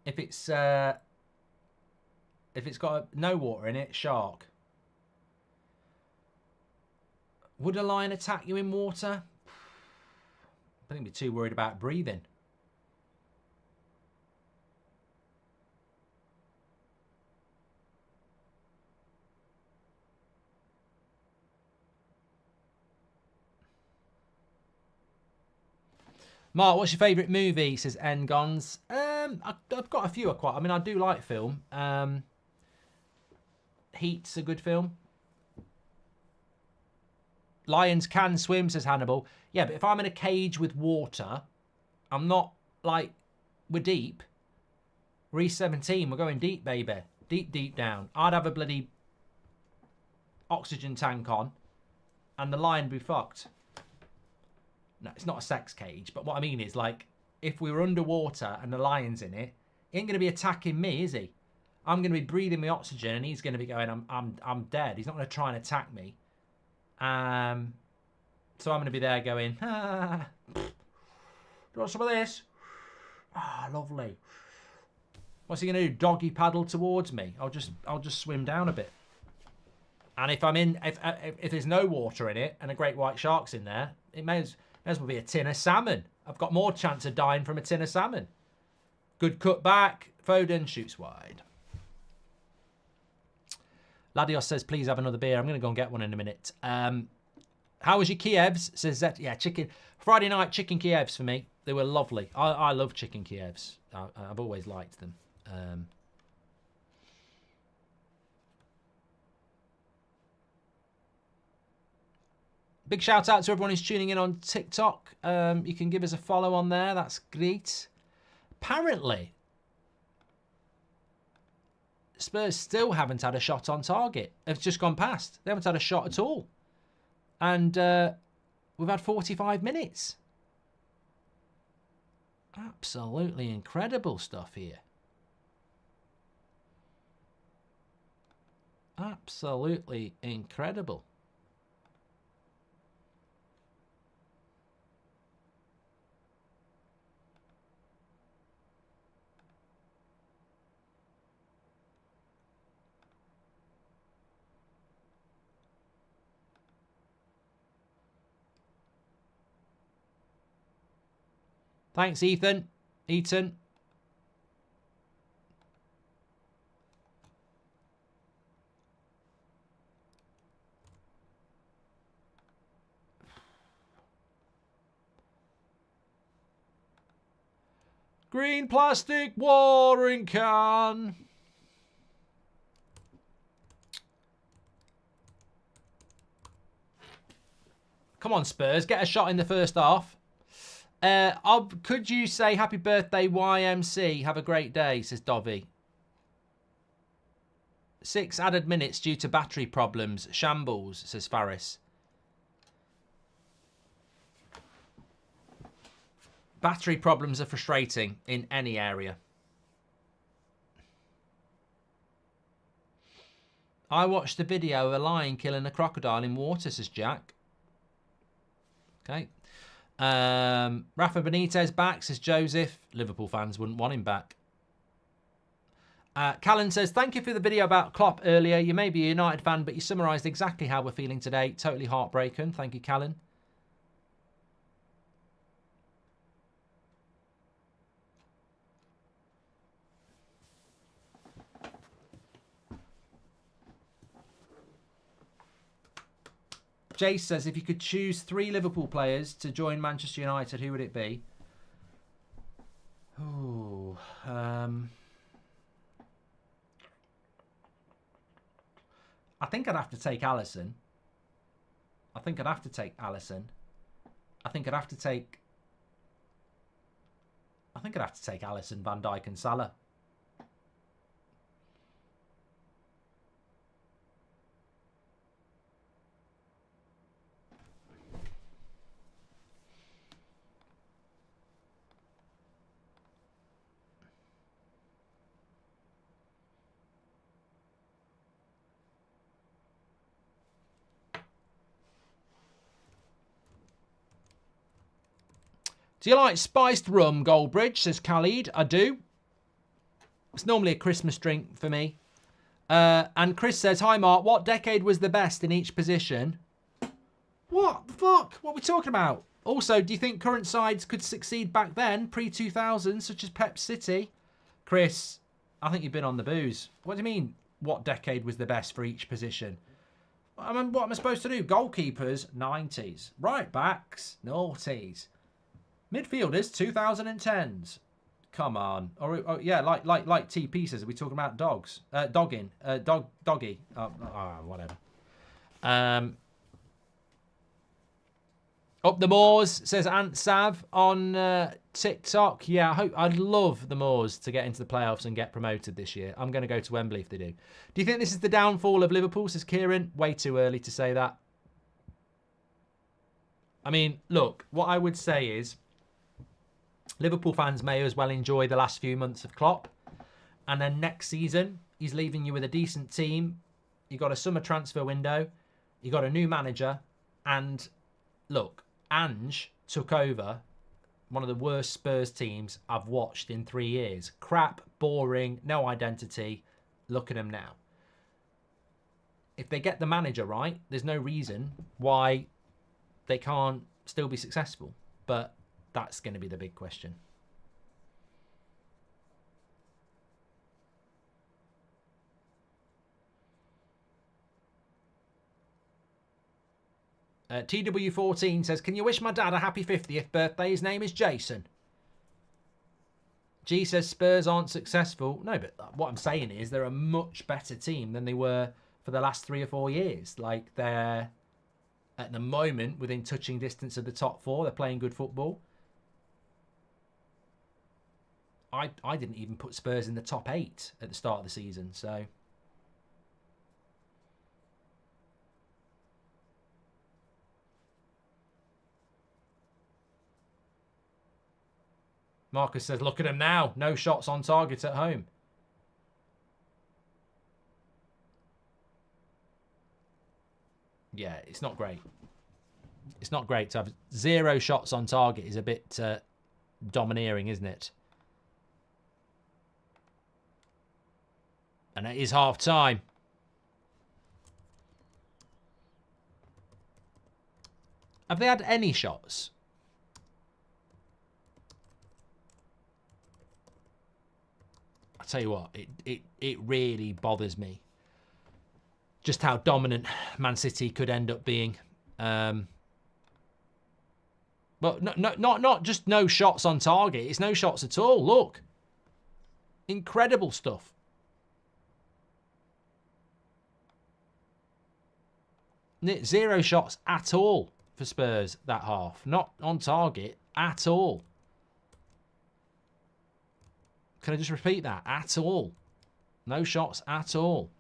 If it's got no water in it, shark. Would a lion attack you in water? I think I'd be too worried about breathing. Mark, what's your favourite movie? Says Ngons. I've got a few. I mean, I do like film. Heat's a good film. Lions can swim, says Hannibal. Yeah, but if I'm in a cage with water, I'm not like, we're deep. We're E17, we're going deep, baby. Deep, deep down. I'd have a bloody oxygen tank on and the lion would be fucked. No, it's not a sex cage, but what I mean is, like, if we were underwater and the lion's in it, he ain't going to be attacking me, is he? I'm going to be breathing my oxygen and he's going to be going, I'm dead. He's not going to try and attack me. So I'm going to be there going, do you want some of this? Ah, lovely. What's he going to do? Doggy paddle towards me? I'll just swim down a bit. And if there's no water in it and a great white shark's in there, it may as well be a tin of salmon. I've got more chance of dying from a tin of salmon. Good cut back. Foden shoots wide. Ladios says, please have another beer. I'm going to go and get one in a minute. How was your Kievs? Says that, yeah, chicken. Friday night chicken Kievs for me. They were lovely. I love chicken Kievs. I've always liked them. Big shout out to everyone who's tuning in on TikTok. You can give us a follow on there. That's great. Apparently, Spurs still haven't had a shot on target. It's just gone past. They haven't had a shot at all. And we've had 45 minutes. Absolutely incredible stuff here. Absolutely incredible. Thanks, Ethan. Green plastic watering can. Come on, Spurs. Get a shot in the first half. Could you say happy birthday, YMC? Have a great day, says Dovey. 6 added minutes due to battery problems. Shambles, says Faris. Battery problems are frustrating in any area. I watched a video of a lion killing a crocodile in water, says Jack. Okay. Rafa Benitez back, says Joseph. Liverpool fans wouldn't want him back. Callan says, thank you for the video about Klopp earlier. You may be a United fan, but you summarised exactly how we're feeling today. Totally heartbroken. Thank you, Callan. Jace says, if you could choose 3 Liverpool players to join Manchester United, who would it be? Ooh, I think I'd have to take Alisson. I think I'd have to take Van Dijk and Salah. Do you like spiced rum, Goldbridge, says Khalid? I do. It's normally a Christmas drink for me. And Chris says, hi, Mark. What decade was the best in each position? What the fuck? What are we talking about? Also, do you think current sides could succeed back then, pre-2000, such as Pep City? Chris, I think you've been on the booze. What do you mean, what decade was the best for each position? I mean, what am I supposed to do? Goalkeepers, 90s. Right backs, noughties. Midfielders, 2010s. Come on. Or yeah, like TP says, are we talking about dogs? Doggy. Whatever. Up the Moors, says Ant Sav on TikTok. Yeah, I'd love the Moors to get into the playoffs and get promoted this year. I'm going to go to Wembley if they do. Do you think this is the downfall of Liverpool, says Kieran? Way too early to say that. I mean, look, what I would say is Liverpool fans may as well enjoy the last few months of Klopp. And then next season, he's leaving you with a decent team. You got a summer transfer window. You got a new manager. And look, Ange took over one of the worst Spurs teams I've watched in 3 years. Crap, boring, no identity. Look at them now. If they get the manager right, there's no reason why they can't still be successful. But that's going to be the big question. TW14 says, can you wish my dad a happy 50th birthday? His name is Jason. G says Spurs aren't successful. No, but what I'm saying is they're a much better team than they were for the last 3 or 4 years. Like, they're, at the moment, within touching distance of the top 4. They're playing good football. I didn't even put Spurs in the top 8 at the start of the season, so... Marcus says, look at him now. No shots on target at home. Yeah, it's not great. It's not great to have 0 shots on target is a bit domineering, isn't it? And it is half time. Have they had any shots? I tell you what, it really bothers me just how dominant Man City could end up being. Well, But not just no shots on target. It's no shots at all. Look. Incredible stuff. Zero shots at all for Spurs that half. Not on target at all. Can I just repeat that? At all. No shots at all.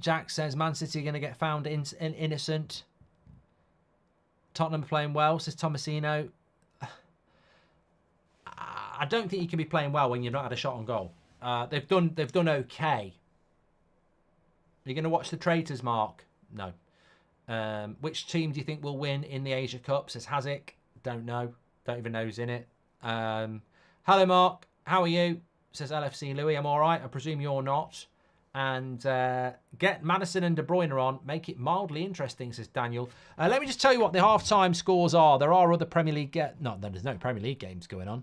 Jack says Man City are going to get found innocent. Tottenham are playing well, says Tomasino. I don't think you can be playing well when you've not had a shot on goal. They've done okay. You're going to watch the traitors, Mark? No. Which team do you think will win in the Asia Cup? Says Hazik. Don't know. Don't even know who's in it. Hello, Mark. How are you? Says LFC Louis. I'm all right. I presume you're not. And get Maddison and De Bruyne on. Make it mildly interesting, says Daniel. Let me just tell you what the half-time scores are. There are other Premier League... there's no Premier League games going on.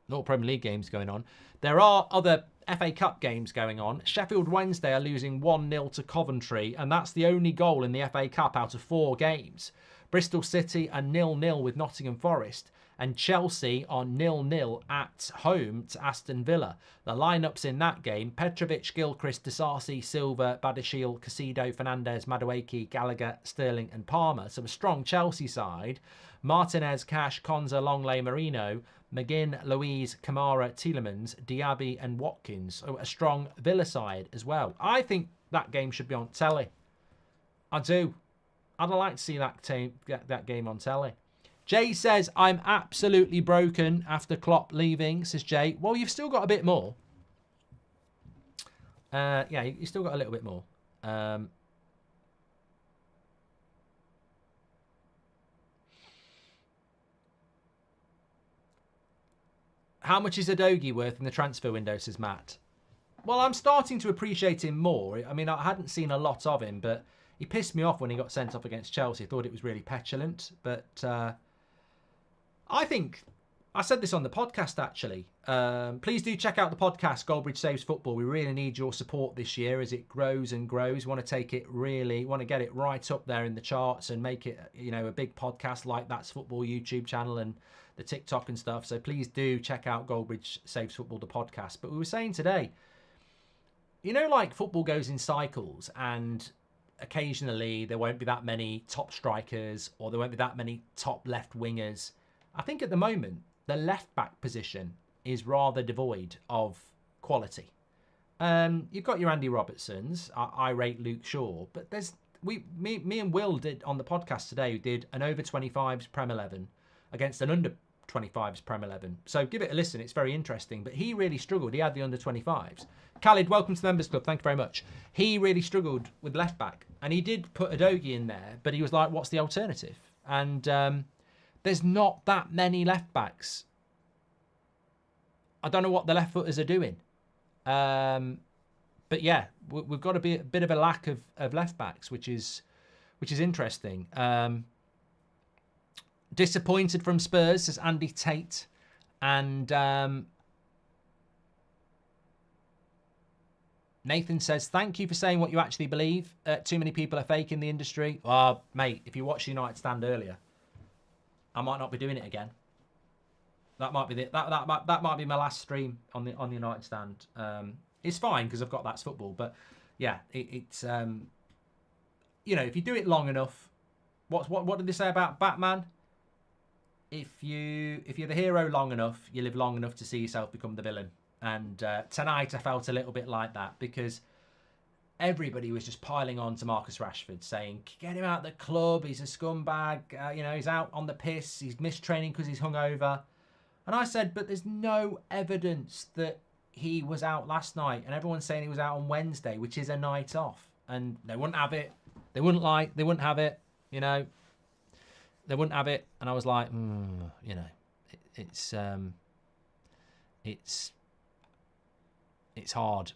No Premier League games going on. There are other FA Cup games going on. Sheffield Wednesday are losing 1-0 to Coventry, and that's the only goal in the FA Cup out of 4 games. Bristol City are 0-0 with Nottingham Forest, and Chelsea are 0-0 at home to Aston Villa. The lineups in that game: Petrovic, Gilchrist, Disasi, Silva, Badiashile, Casido, Fernandes, Madueke, Gallagher, Sterling and Palmer. So a strong Chelsea side. Martinez, Cash, Konza, Longley, Marino, McGinn, Louise, Kamara, Tielemans, Diaby and Watkins. So a strong Villa side as well. I think that game should be on telly. I do. I'd like to see that game on telly. Jay says, I'm absolutely broken after Klopp leaving, says Jay. Well, you've still got a bit more. Yeah, you've still got a little bit more. How much is Udogie worth in the transfer window, says Matt? Well, I'm starting to appreciate him more. I mean, I hadn't seen a lot of him, but he pissed me off when he got sent off against Chelsea. I thought it was really petulant. But I think, I said this on the podcast actually. Please do check out the podcast, Goldbridge Saves Football. We really need your support this year as it grows and grows. We want to take it really, want to get it right up there in the charts and make it, you know, a big podcast like That's Football YouTube channel and the TikTok and stuff. So please do check out Goldbridge Saves Football, the podcast. But we were saying today, you know, like football goes in cycles and occasionally there won't be that many top strikers or there won't be that many top left wingers. I think at the moment, the left back position is rather devoid of quality. You've got your Andy Robertsons. I rate Luke Shaw, but there's me and Will did on the podcast today. We did an over 25s Prem 11 against an under 25s Prem 11. So give it a listen. It's very interesting. But he really struggled. He had the under 25s. Khalid, welcome to the Members Club. Thank you very much. He really struggled with left back, and he did put Udogie in there, but he was like, "What's the alternative?" And there's not that many left backs. I don't know what the left footers are doing. But yeah, we've got a bit of a lack of left backs, which is interesting. Disappointed from Spurs, says Andy Tate. And Nathan says, thank you for saying what you actually believe. Too many people are fake in the industry. Oh, mate, if you watched United Stand earlier, I might not be doing it again. That might be that might be my last stream on the United Stand. It's fine because I've got That's Football, but yeah, it's you know, if you do it long enough, what did they say about Batman? If you're the hero long enough, you live long enough to see yourself become the villain. And tonight I felt a little bit like that because everybody was just piling on to Marcus Rashford, saying, get him out of the club, he's a scumbag, you know, he's out on the piss, he's missed training because he's hungover. And I said, but there's no evidence that he was out last night. And everyone's saying he was out on Wednesday, which is a night off. And they wouldn't have it. They wouldn't have it, you know. They wouldn't have it. And I was like, you know, it's hard.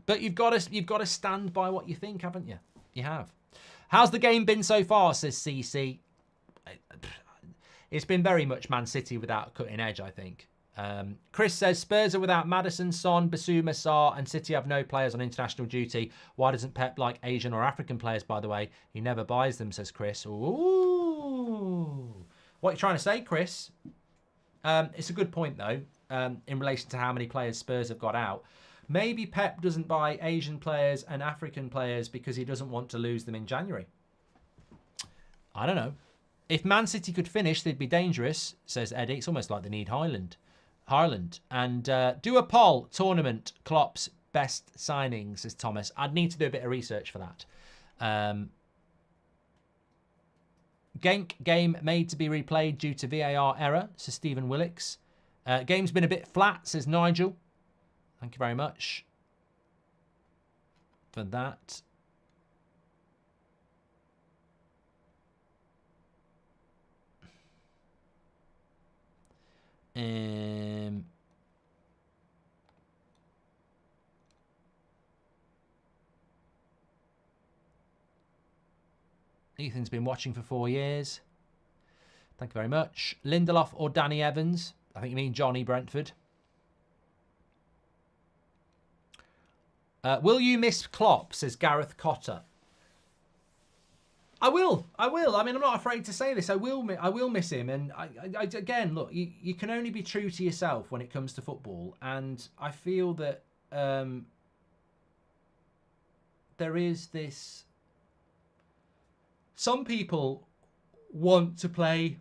But you've got to stand by what you think, haven't you? You have. How's the game been so far, says CC. It's been very much Man City without a cutting edge, I think. Chris says Spurs are without Maddison, Son, Basuma, Sarr, and City have no players on international duty. Why doesn't Pep like Asian or African players, by the way? He never buys them, says Chris. Ooh. What are you trying to say, Chris? It's a good point, though, in relation to how many players Spurs have got out. Maybe Pep doesn't buy Asian players and African players because he doesn't want to lose them in January. I don't know. If Man City could finish, they'd be dangerous, says Eddie. It's almost like they need Haaland. And do a poll, tournament, Klopp's best signings, says Thomas. I'd need to do a bit of research for that. Genk game made to be replayed due to VAR error, says Stephen Willix. Game's been a bit flat, says Nigel. Thank you very much for that. Ethan's been watching for 4 years. Thank you very much. Lindelof or Danny Evans? I think you mean Johnny Brentford. Will you miss Klopp, says Gareth Cotter. I will. I mean, I'm not afraid to say this. I will miss him. And I again, look, you can only be true to yourself when it comes to football. And I feel that there is this... Some people want to play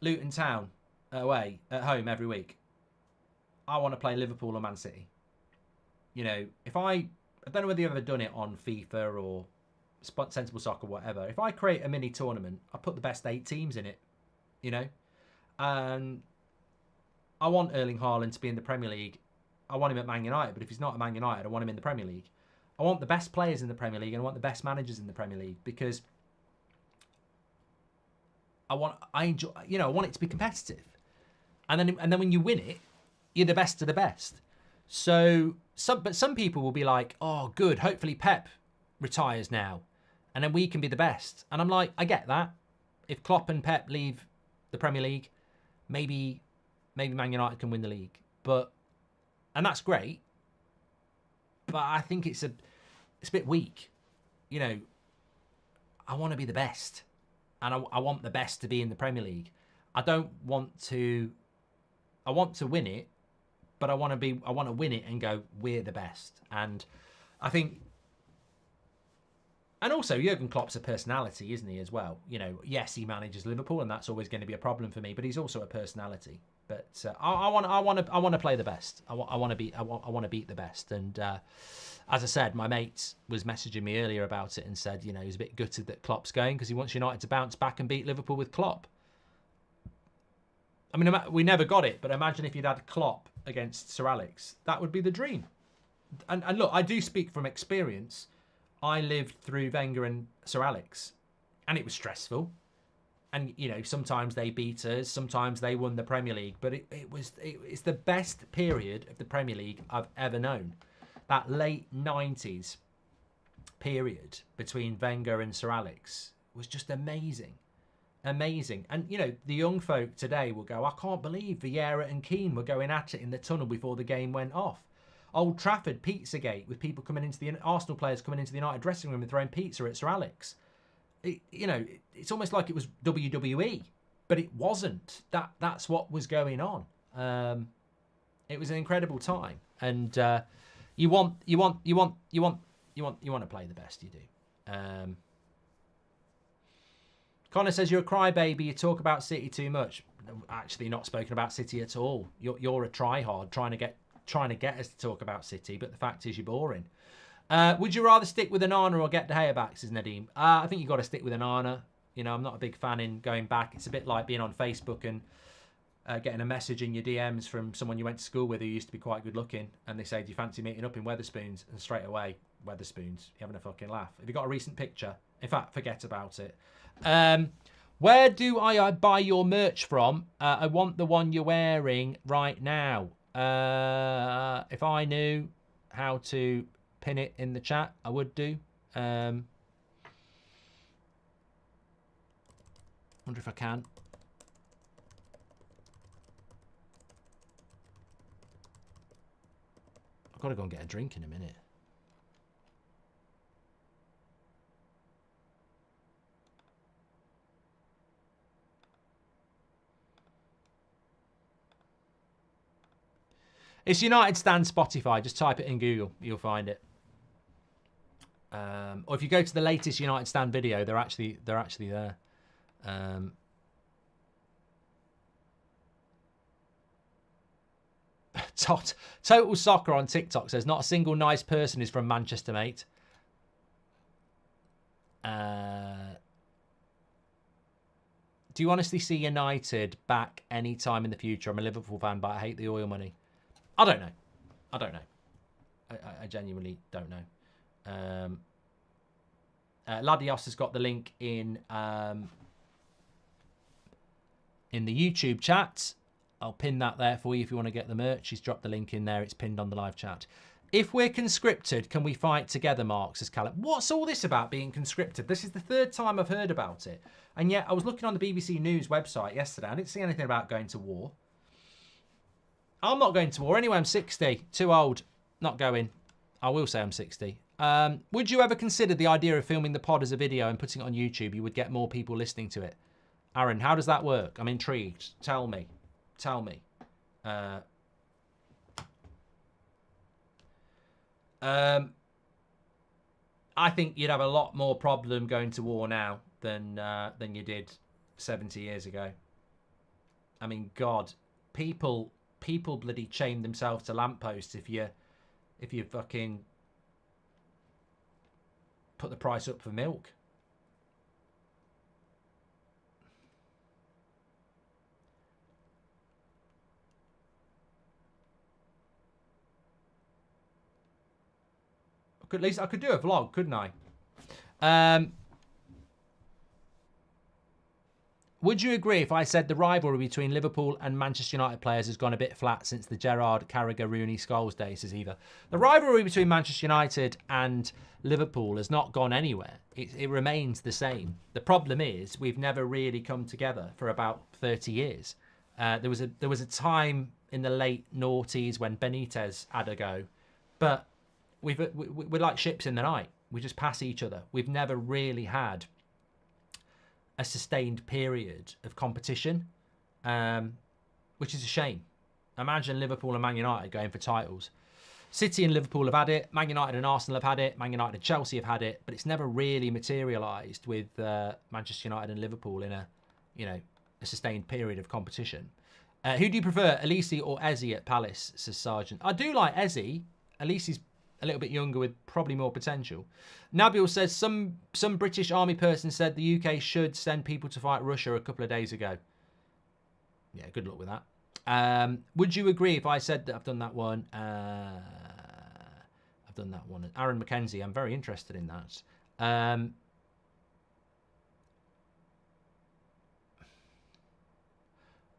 Luton Town away at home every week. I want to play Liverpool or Man City. You know, if I don't know whether you've ever done it on FIFA or Sensible Soccer, whatever. If I create a mini tournament, I put the best 8 teams in it, you know. And I want Erling Haaland to be in the Premier League. I want him at Man United, but if he's not at Man United, I want him in the Premier League. I want the best players in the Premier League and I want the best managers in the Premier League because I want it to be competitive. And then when you win it, you're the best of the best. So some people will be like, "Oh, good, hopefully Pep retires now and then we can be the best." And I'm like, I get that. If Klopp and Pep leave the Premier League, maybe Man United can win the league. And that's great. But I think it's a bit weak. You know, I want to be the best. And I want the best to be in the Premier League. I want to win it, but I want to win it and go, we're the best. And I think, and also Jurgen Klopp's a personality, isn't he, as well? You know, yes, he manages Liverpool, and that's always going to be a problem for me. But he's also a personality. But I want to play the best. I want to beat the best. And as I said, my mate was messaging me earlier about it and said, you know, he's a bit gutted that Klopp's going because he wants United to bounce back and beat Liverpool with Klopp. I mean, we never got it, but imagine if you'd had Klopp against Sir Alex. That would be the dream. And look, I do speak from experience. I lived through Wenger and Sir Alex, and it was stressful. And, you know, sometimes they beat us, sometimes they won the Premier League, but it's the best period of the Premier League I've ever known. That late 90s period between Wenger and Sir Alex was just amazing. Amazing. And, you know, the young folk today will go, I can't believe Vieira and Keane were going at it in the tunnel before the game went off. Old Trafford, Pizzagate, with people coming into the Arsenal players coming into the United dressing room and throwing pizza at Sir Alex. It's almost like it was WWE, but it wasn't. That's what was going on. It was an incredible time, and you want to play the best. You do. Connor says you're a crybaby. You talk about City too much. Actually, not spoken about City at all. You're a tryhard trying to get us to talk about City, but the fact is you're boring. Would you rather stick with Onana or get De Gea back, says Nadeem? I think you've got to stick with Onana. You know, I'm not a big fan in going back. It's a bit like being on Facebook and getting a message in your DMs from someone you went to school with who used to be quite good looking, and they say, do you fancy meeting up in Wetherspoons? And straight away, Wetherspoons, you're having a fucking laugh. Have you got a recent picture? In fact, forget about it. Where do I buy your merch from? I want the one you're wearing right now. If I knew how to pin it in the chat, I would do. Wonder if I can. got to go and get a drink in a minute. It's United Stand Spotify. Just type it in Google. You'll find it. Or if you go to the latest United Stand video, they're actually there. Total Soccer on TikTok says, not a single nice person is from Manchester, mate. Do you honestly see United back any time in the future? I'm a Liverpool fan, but I hate the oil money. I don't know. I genuinely don't know. Ladios has got the link in the YouTube chat. I'll pin that there for you if you want to get the merch. He's dropped the link in there. It's pinned on the live chat. If we're conscripted, can we fight together, Mark, says Callum. What's all this about being conscripted? This is the third time I've heard about it. And yet I was looking on the BBC News website yesterday. I didn't see anything about going to war. I'm not going to war. Anyway, I'm 60. Too old. Not going. I will say I'm 60. Would you ever consider the idea of filming the pod as a video and putting it on YouTube? You would get more people listening to it. Aaron, how does that work? I'm intrigued. Tell me. Tell me. I think you'd have a lot more problem going to war now than you did 70 years ago. I mean, God, people bloody chain themselves to lampposts if you fucking put the price up for milk. At least I could do a vlog, couldn't I? Would you agree if I said the rivalry between Liverpool and Manchester United players has gone a bit flat since the Gerrard, Carragher, Rooney, Scholes days, says Eva? The rivalry between Manchester United and Liverpool has not gone anywhere. It remains the same. The problem is we've never really come together for about 30 years. There was a time in the late noughties when Benitez had a go, but we're like ships in the night. We just pass each other. We've never really had a sustained period of competition, which is a shame. Imagine Liverpool and Man United going for titles. City and Liverpool have had it. Man United and Arsenal have had it. Man United and Chelsea have had it, but it's never really materialised with Manchester United and Liverpool in a sustained period of competition. Who do you prefer, Elise or Eze at Palace, says Sargent. I do like Eze. Elise's a little bit younger with probably more potential. Nabil says some British army person said the UK should send people to fight Russia a couple of days ago. Yeah, good luck with that. Would you agree if I said that I've done that one? I've done that one. Aaron McKenzie, I'm very interested in that.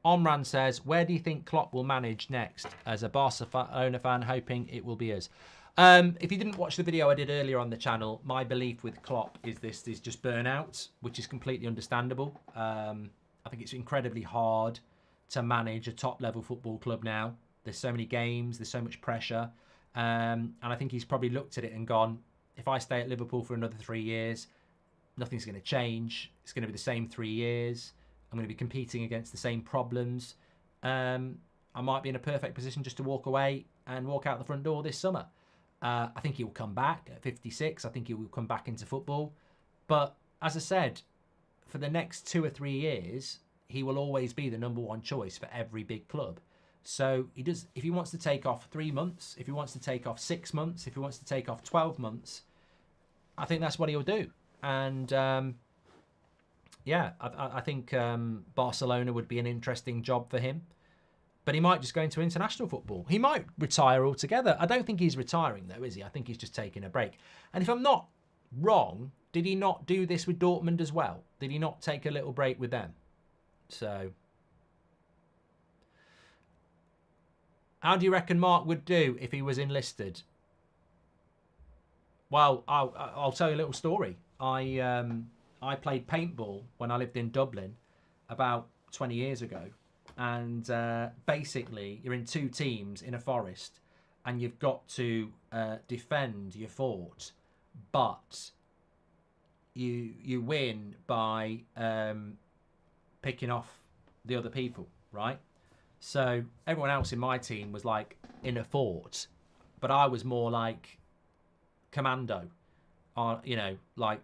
Omran says, where do you think Klopp will manage next? As a Barcelona fan, hoping it will be us. If you didn't watch the video I did earlier on the channel, my belief with Klopp is this is just burnout, which is completely understandable. I think it's incredibly hard to manage a top-level football club now. There's so many games, there's so much pressure. And I think he's probably looked at it and gone, if I stay at Liverpool for another 3 years, nothing's going to change. It's going to be the same 3 years. I'm going to be competing against the same problems. I might be in a perfect position just to walk away and walk out the front door this summer. I think he will come back at 56. I think he will come back into football. But as I said, for the next 2 or 3 years, he will always be the number one choice for every big club. So he does. If he wants to take off 3 months, if he wants to take off 6 months, if he wants to take off 12 months, I think that's what he'll do. And yeah, I think Barcelona would be an interesting job for him. But he might just go into international football. He might retire altogether. I don't think he's retiring, though, is he? I think he's just taking a break. And if I'm not wrong, did he not do this with Dortmund as well? Did he not take a little break with them? So, how do you reckon Mark would do if he was enlisted? Well, I'll tell you a little story. I played paintball when I lived in Dublin about 20 years ago. And basically, you're in 2 teams in a forest. and you've got to defend your fort, but you win by picking off the other people, right? So everyone else in my team was like in a fort, but I was more like commando, Rambo.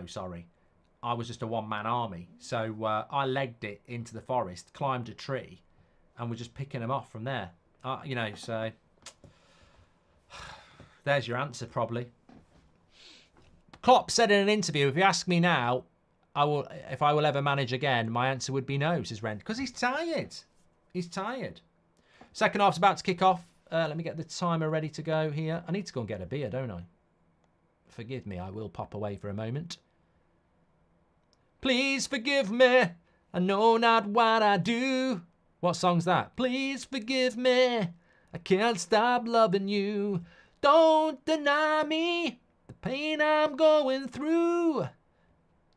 Sorry, I was just a one-man army. So I legged it into the forest, climbed a tree, and we're just picking them off from there. So there's your answer, probably. Klopp said in an interview, if you ask me now, if I will ever manage again, my answer would be no, says Rent, because he's tired. He's tired. Second half's about to kick off. Let me get the timer ready to go here. I need to go and get a beer, don't I? Forgive me, I will pop away for a moment. Please forgive me, I know not what I do. What song's that? Please forgive me, I can't stop loving you. Don't deny me the pain I'm going through.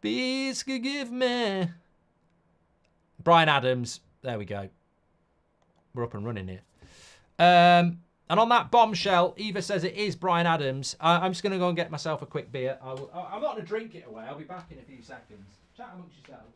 Please forgive me. Bryan Adams. There we go. We're up and running here. And on that bombshell, Eva says it is Bryan Adams. I'm just going to go and get myself a quick beer. I'm not going to drink it away. I'll be back in a few seconds. Chat amongst yourselves.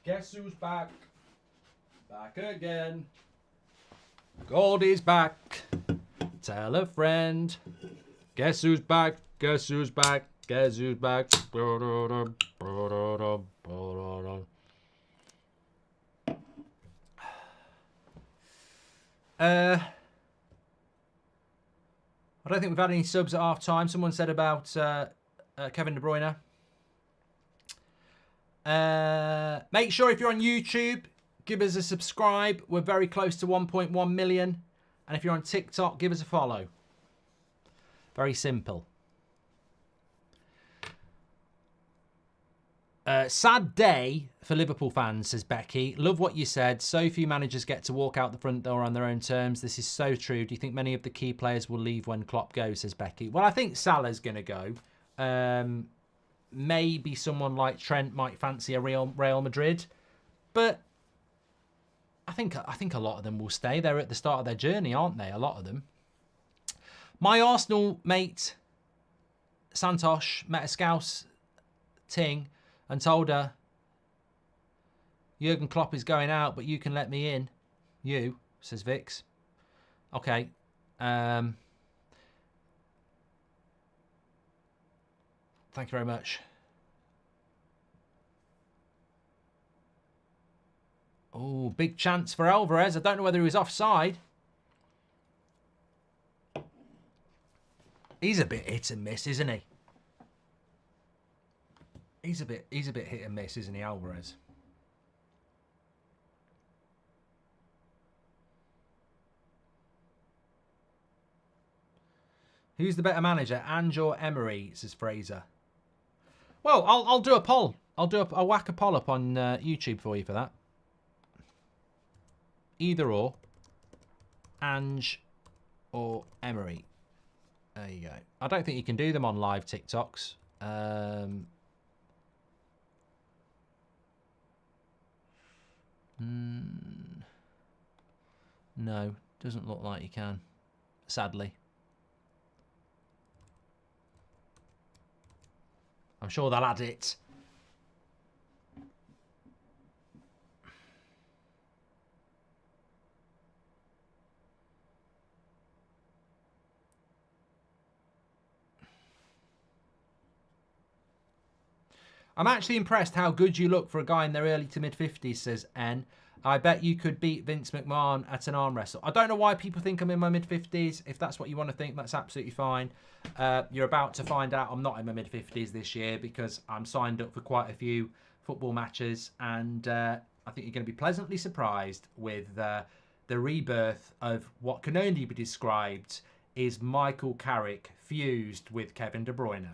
Guess who's back? Back again. Goldie's back. Tell a friend. Guess who's back? Guess who's back? Guess who's back? I don't think we've had any subs at half time. Someone said about Kevin De Bruyne. Make sure if you're on YouTube, give us a subscribe. We're very close to 1.1 million. And if you're on TikTok, give us a follow. Very simple. Sad day for Liverpool fans, says Becky. Love what you said. So few managers get to walk out the front door on their own terms. This is so true. Do you think many of the key players will leave when Klopp goes, says Becky? Well, I think Salah's going to go. Maybe someone like Trent might fancy a Real Madrid. But I think a lot of them will stay. They're at the start of their journey, aren't they? A lot of them. My Arsenal mate, Santosh, met a Scouse ting and told her, Jurgen Klopp is going out, but you can let me in. You, says Vix. Okay. Thank you very much. Oh, big chance for Alvarez. I don't know whether he was offside. He's a bit hit and miss, isn't he? He's a bit hit and miss, isn't he, Alvarez? Who's the better manager, Ange or Emery, says Fraser. Well, I'll do a poll. I'll whack a poll up on YouTube for you for that. Either or, Ange or Emery. There you go. I don't think you can do them on live TikToks. No, doesn't look like you can, sadly. I'm sure they'll add it. I'm actually impressed how good you look for a guy in their early to mid-50s, says N. I bet you could beat Vince McMahon at an arm wrestle. I don't know why people think I'm in my mid-50s. If that's what you want to think, that's absolutely fine. You're about to find out I'm not in my mid-50s this year because I'm signed up for quite a few football matches. And I think you're going to be pleasantly surprised with the rebirth of what can only be described as Michael Carrick fused with Kevin De Bruyne.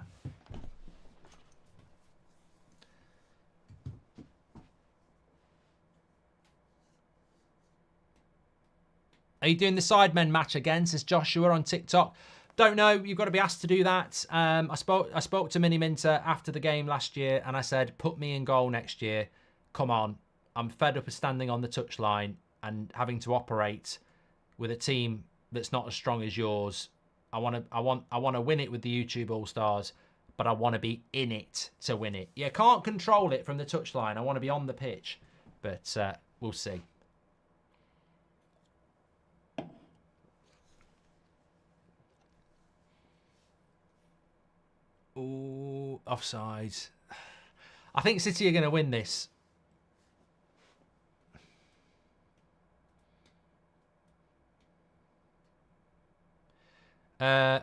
Are you doing the Sidemen match again, says Joshua on TikTok? Don't know. You've got to be asked to do that. I spoke to Mini Minter after the game last year, and I said, put me in goal next year. Come on. I'm fed up of standing on the touchline and having to operate with a team that's not as strong as yours. I want to win it with the YouTube All Stars, but I want to be in it to win it. You can't control it from the touchline. I want to be on the pitch, but we'll see. Ooh, offside. I think City are going to win this. I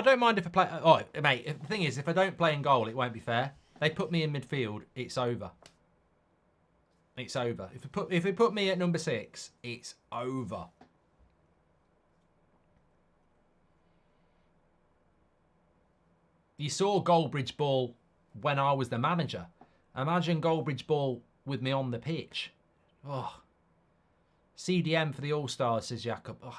don't mind if I play... Oh, mate, the thing is, if I don't play in goal, it won't be fair. They put me in midfield, it's over. It's over. If they put me at number 6, it's over. You saw Goldbridge ball when I was the manager. Imagine Goldbridge ball with me on the pitch. Oh, CDM for the All Stars, says Jacob. Oh,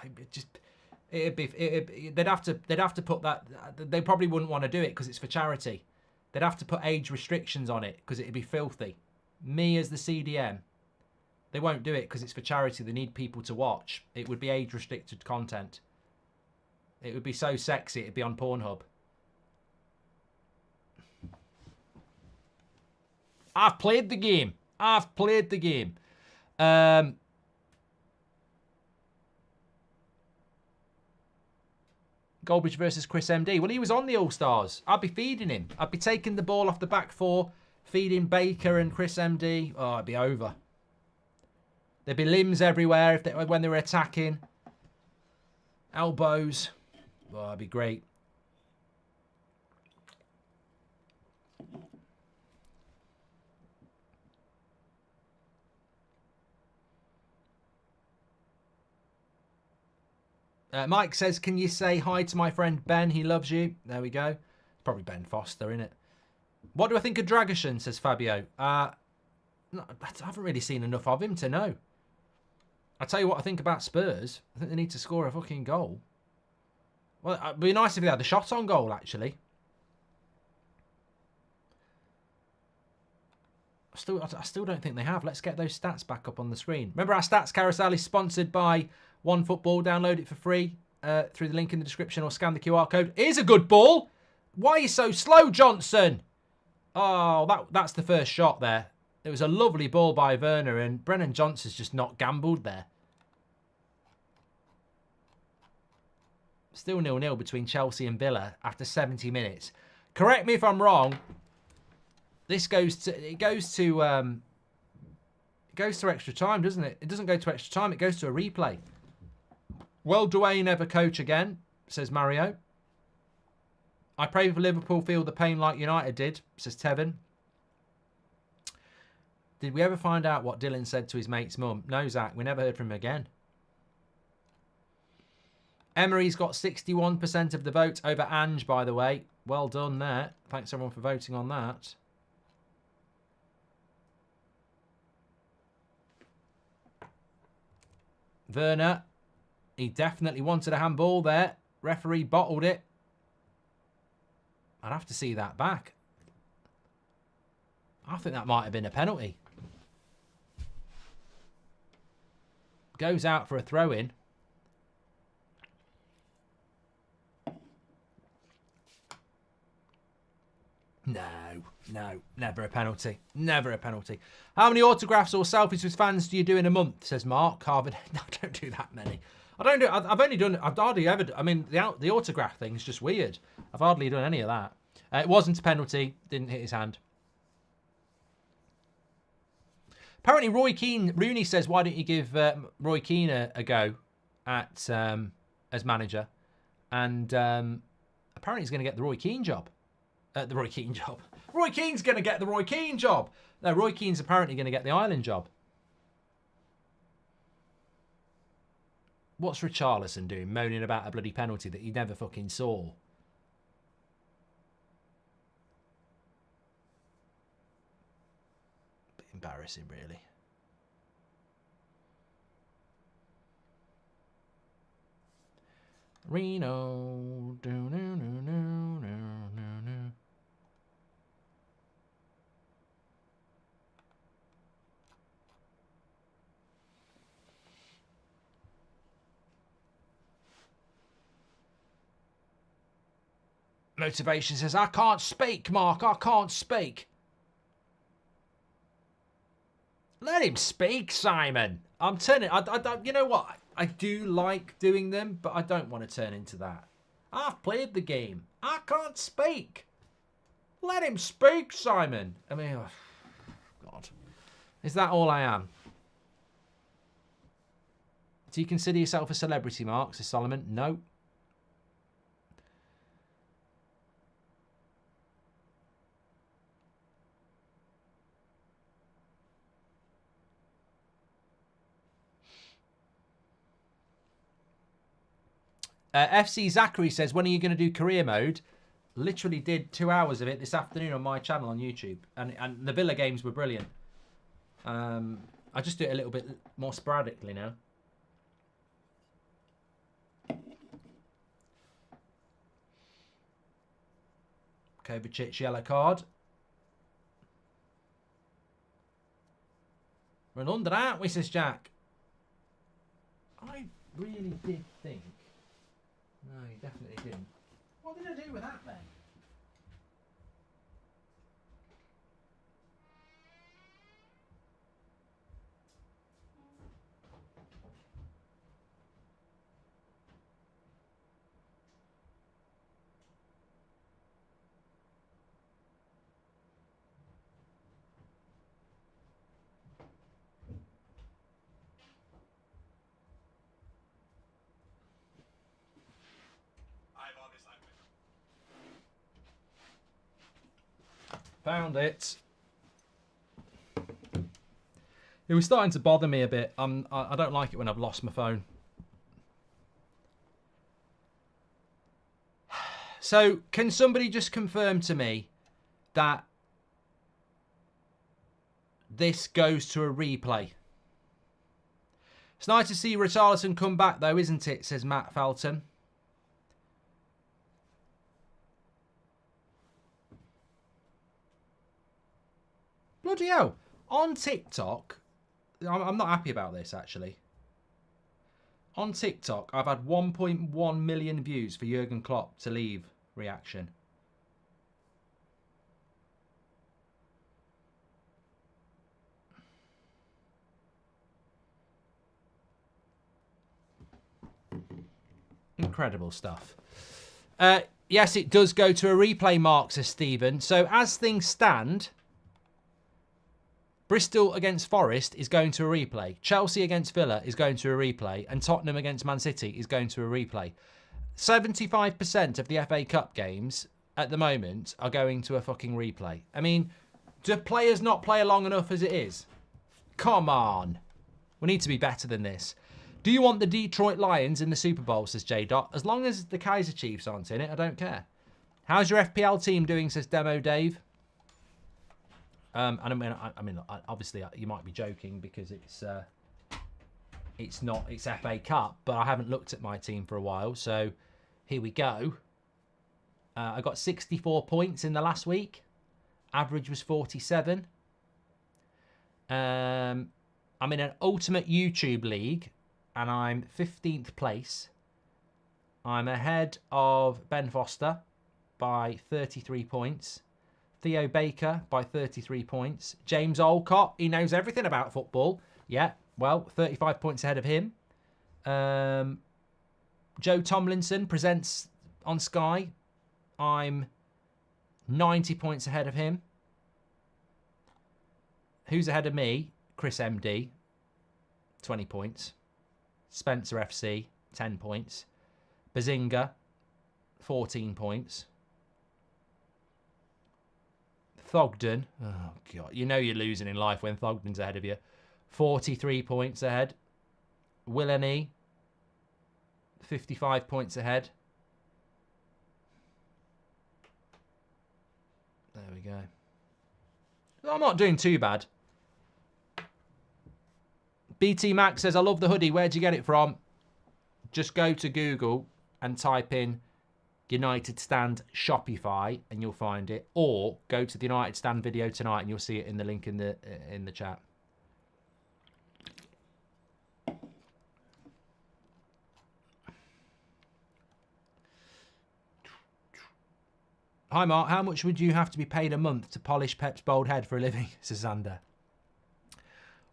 they'd have to put that. They probably wouldn't want to do it because it's for charity. They'd have to put age restrictions on it because it'd be filthy. Me as the CDM, they won't do it because it's for charity. They need people to watch. It would be age restricted content. It would be so sexy. It'd be on Pornhub. I've played the game. I've played the game. Goldbridge versus Chris MD. Well, he was on the All-Stars. I'd be feeding him. I'd be taking the ball off the back four, feeding Baker and Chris MD. Oh, it'd be over. There'd be limbs everywhere when they were attacking. Elbows. Oh, it'd be great. Mike says, can you say hi to my friend Ben? He loves you. There we go. It's probably Ben Foster, isn't it? What do I think of Dragusin, says Fabio. I haven't really seen enough of him to know. I'll tell you what I think about Spurs. I think they need to score a fucking goal. Well, it'd be nice if they had a shot on goal, actually. I still don't think they have. Let's get those stats back up on the screen. Remember, our stats carousel is sponsored by OneFootball. Download it for free through the link in the description or scan the QR code. Here's a good ball. Why are you so slow, Johnson? Oh, that's the first shot there. It was a lovely ball by Werner, and Brennan Johnson's just not gambled there. Still 0-0 between Chelsea and Villa after 70 minutes. Correct me if I'm wrong. This goes to extra time, doesn't it? It doesn't go to extra time. It goes to a replay. Will Dwayne ever coach again? Says Mario. I pray for Liverpool feel the pain like United did, says Tevin. Did we ever find out what Dylan said to his mate's mum? No, Zach. We never heard from him again. Emery's got 61% of the vote over Ange, by the way. Well done there. Thanks, everyone, for voting on that. Werner, he definitely wanted a handball there. Referee bottled it. I'd have to see that back. I think that might have been a penalty. Goes out for a throw-in. No, never a penalty. Never a penalty. How many autographs or selfies with fans do you do in a month? Says Mark. Harvard. No, I don't do that many. I've hardly ever, I mean, the autograph thing is just weird. I've hardly done any of that. It wasn't a penalty. Didn't hit his hand. Apparently, Rooney says, why don't you give Roy Keane a go at as manager? And apparently he's going to get the Roy Keane job. Roy Keane's going to get the Roy Keane job. No, Roy Keane's apparently going to get the Ireland job. What's Richarlison doing? Moaning about a bloody penalty that he never fucking saw. Bit embarrassing, really. Reno. Motivation says, I can't speak, Mark. I can't speak. Let him speak, Simon. I'm turning. You know what? I do like doing them, but I don't want to turn into that. I've played the game. I can't speak. Let him speak, Simon. I mean, oh, God. Is that all I am? Do you consider yourself a celebrity, Mark? Says Solomon. No. FC Zachary says, when are you going to do career mode? Literally did 2 hours of it this afternoon on my channel on YouTube. And the Villa games were brilliant. I just do it a little bit more sporadically now. Kovacic yellow card. We're in London, aren't we, says Jack. I really did think... No, you definitely didn't. What did I do with that then? Found it. It was starting to bother me a bit. I don't like it when I've lost my phone. So, can somebody just confirm to me that this goes to a replay? It's nice to see Richarlison come back, though, isn't it? Says Matt Felton. Bloody hell. On TikTok, I'm not happy about this, actually. On TikTok, I've had 1.1 million views for Jurgen Klopp to leave reaction. Incredible stuff. Yes, it does go to a replay, Mark, says Stephen. So as things stand... Bristol against Forest is going to a replay. Chelsea against Villa is going to a replay. And Tottenham against Man City is going to a replay. 75% of the FA Cup games at the moment are going to a fucking replay. I mean, do players not play long enough as it is? Come on. We need to be better than this. Do you want the Detroit Lions in the Super Bowl, says J. Dot. As long as the Kaiser Chiefs aren't in it, I don't care. How's your FPL team doing, says Demo Dave. And I mean, obviously you might be joking because it's FA Cup, but I haven't looked at my team for a while. So here we go. I got 64 points in the last week. Average was 47. I'm in an Ultimate YouTube League, and I'm 15th place. I'm ahead of Ben Foster by 33 points. Theo Baker by 33 points. James Olcott, he knows everything about football. Yeah, well, 35 points ahead of him. Joe Tomlinson presents on Sky. I'm 90 points ahead of him. Who's ahead of me? Chris MD, 20 points. Spencer FC, 10 points. Bazinga, 14 points. Thogden, oh God, you know you're losing in life when Thogden's ahead of you. 43 points ahead. Willany, 55 points ahead. There we go. I'm not doing too bad. BT Max says, I love the hoodie. Where'd you get it from? Just go to Google and type in United Stand Shopify and you'll find it. Or go to the United Stand video tonight and you'll see it in the link in the chat. Hi Mark, how much would you have to be paid a month to polish Pep's bald head for a living? Says Xander.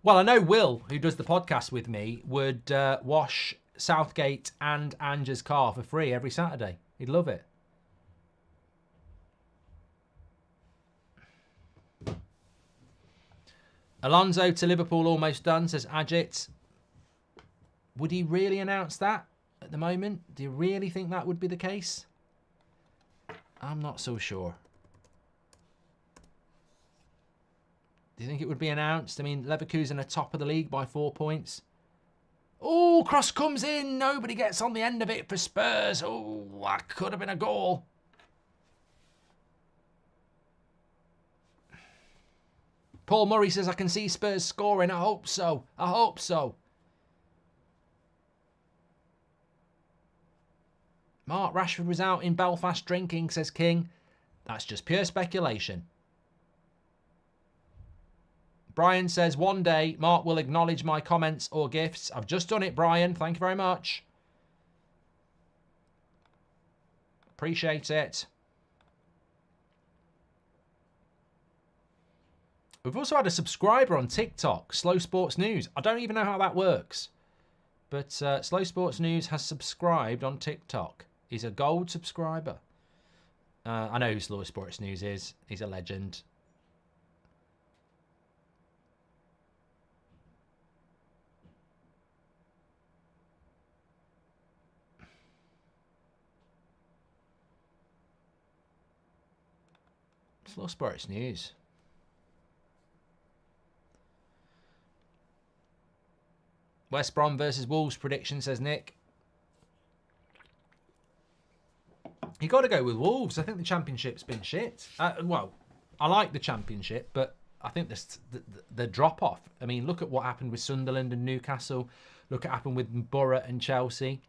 Well, I know Will, who does the podcast with me, would wash Southgate and Ange's car for free every Saturday. He'd love it. Alonso to Liverpool almost done, says Ajit. Would he really announce that at the moment? Do you really think that would be the case? I'm not so sure. Do you think it would be announced? I mean, Leverkusen are top of the league by 4 points. Oh, cross comes in. Nobody gets on the end of it for Spurs. Oh, that could have been a goal. Paul Murray says, I can see Spurs scoring. I hope so. I hope so. Mark Rashford was out in Belfast drinking, says King. That's just pure speculation. Brian says, one day Mark will acknowledge my comments or gifts. I've just done it, Brian. Thank you very much. Appreciate it. We've also had a subscriber on TikTok, Slow Sports News. I don't even know how that works. But Slow Sports News has subscribed on TikTok. He's a gold subscriber. I know who Slow Sports News is. He's a legend. Slow Sports News. West Brom versus Wolves prediction, says Nick. You got to go with Wolves. I think the Championship's been shit. Well, I like the Championship, but I think the drop-off. I mean, look at what happened with Sunderland and Newcastle. Look at what happened with Borough and Chelsea.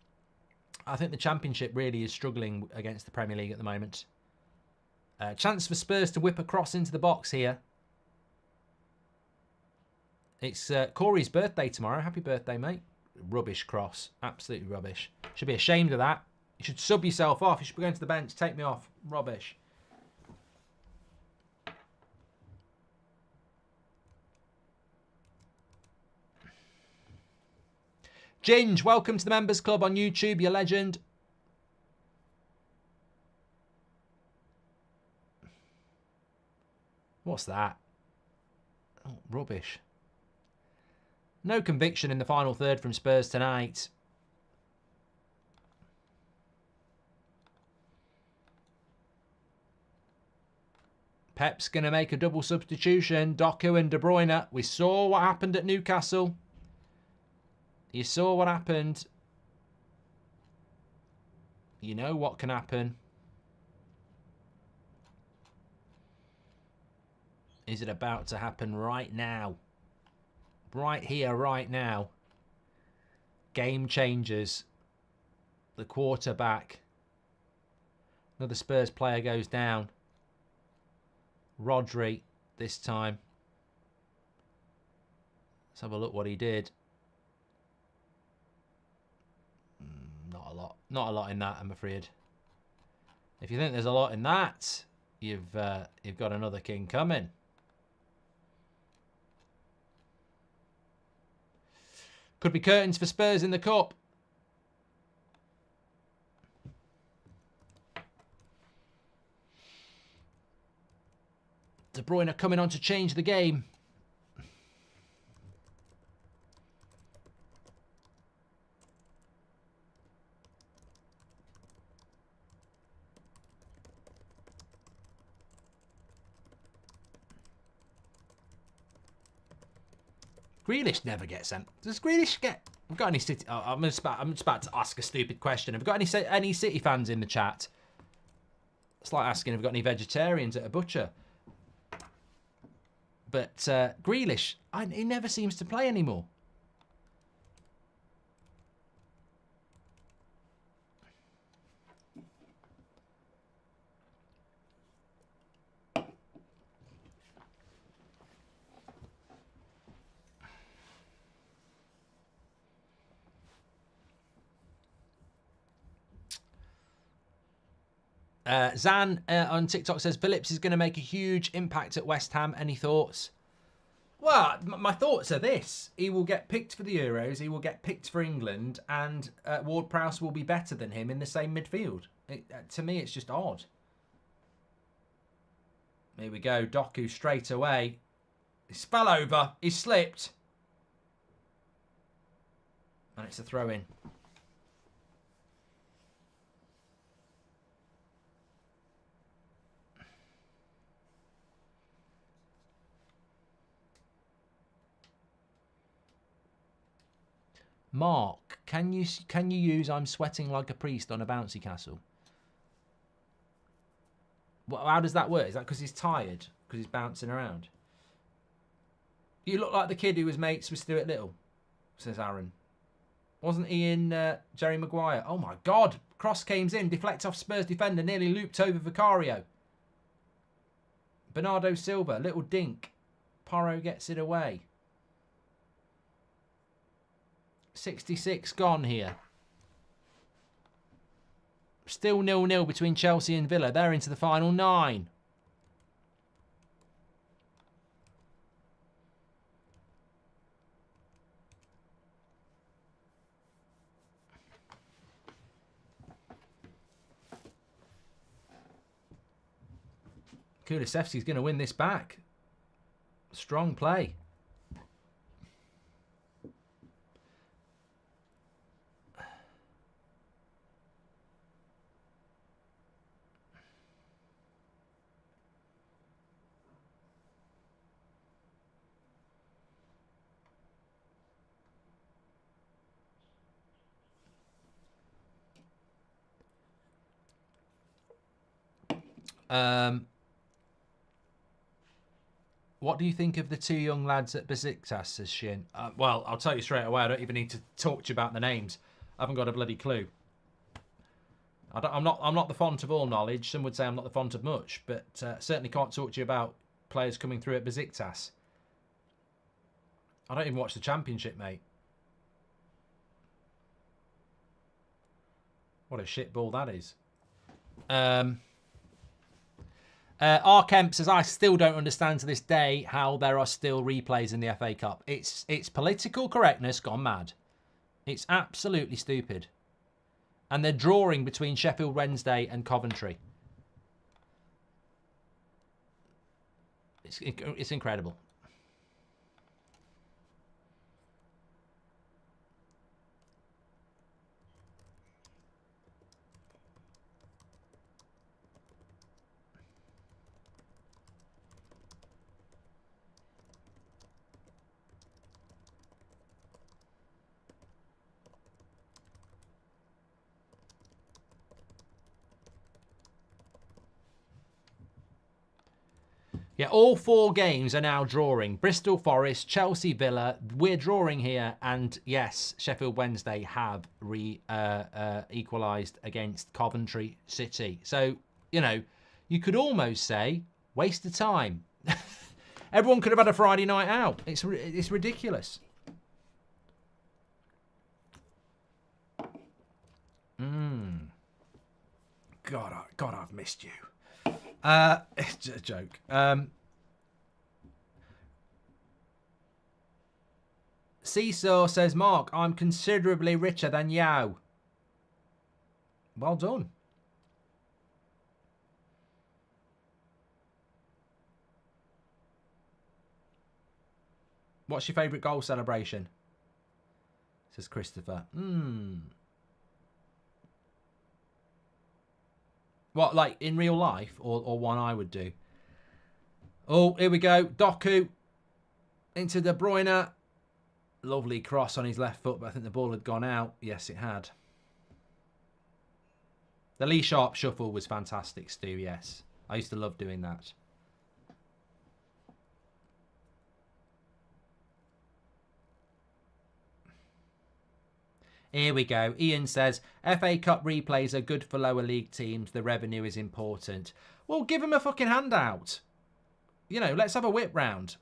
I think the Championship really is struggling against the Premier League at the moment. Chance for Spurs to whip across into the box here. It's Corey's birthday tomorrow. Happy birthday, mate. Rubbish cross. Absolutely rubbish. Should be ashamed of that. You should sub yourself off. You should be going to the bench. Take me off. Rubbish. Ginge, welcome to the Members Club on YouTube. You're a legend. What's that? Oh, rubbish. No conviction in the final third from Spurs tonight. Pep's going to make a double substitution. Doku and De Bruyne. We saw what happened at Newcastle. You saw what happened. You know what can happen. Is it about to happen right now? Right here, right now. Game changers. The quarterback. Another Spurs player goes down. Rodri this time. Let's have a look what he did. Not a lot. Not a lot in that, I'm afraid. If you think there's a lot in that, you've got another king coming. Could be curtains for Spurs in the cup. De Bruyne coming on to change the game. Grealish never gets sent. Does Grealish get... We've got any City... Oh, I'm just about to ask a stupid question. Have we got any City fans in the chat? It's like asking if we've got any vegetarians at a butcher. But Grealish, he never seems to play anymore. Zan on TikTok says Phillips is going to make a huge impact at West Ham. Any thoughts? Well, my thoughts are this. He will get picked for the Euros. He will get picked for England. And Ward-Prowse will be better than him in the same midfield. To me, it's just odd. Here we go. Doku straight away. He fell over. He slipped. And it's a throw-in. Mark, can you use "I'm sweating like a priest" on a bouncy castle? How does that work? Is that because he's tired? Because he's bouncing around? You look like the kid who was mates with Stuart Little, says Aaron. Wasn't he in Jerry Maguire? Oh my God! Cross came in, deflect off Spurs defender, nearly looped over Vicario. Bernardo Silva, little dink. Porro gets it away. 66 gone here. Still 0-0 between Chelsea and Villa. They're into the final 9. Kulusevski's going to win this back. Strong play. What do you think of the 2 young lads at Besiktas, says Shin? Well, I'll tell you straight away, I don't even need to talk to you about the names. I haven't got a bloody clue. I'm not the font of all knowledge. Some would say I'm not the font of much, but certainly can't talk to you about players coming through at Besiktas. I don't even watch the Championship, mate. What a shit ball that is. R. Kemp says, I still don't understand to this day how there are still replays in the FA Cup. It's political correctness gone mad. It's absolutely stupid. And they're drawing between Sheffield Wednesday and Coventry. It's incredible. Yeah, all 4 games are now drawing. Bristol Forest, Chelsea, Villa. We're drawing here. And yes, Sheffield Wednesday have equalised against Coventry City. So, you know, you could almost say, waste of time. Everyone could have had a Friday night out. It's ridiculous. God, I've missed you. It's a joke. Seesaw says, Mark, I'm considerably richer than you. Well done. What's your favourite goal celebration? Says Christopher. What, like in real life or one I would do? Oh, here we go. Doku into De Bruyne. Lovely cross on his left foot, but I think the ball had gone out. Yes, it had. The Lee Sharp shuffle was fantastic, Stu, yes. I used to love doing that. Here we go. Ian says, FA Cup replays are good for lower league teams. The revenue is important. Well, give them a fucking handout. You know, let's have a whip round.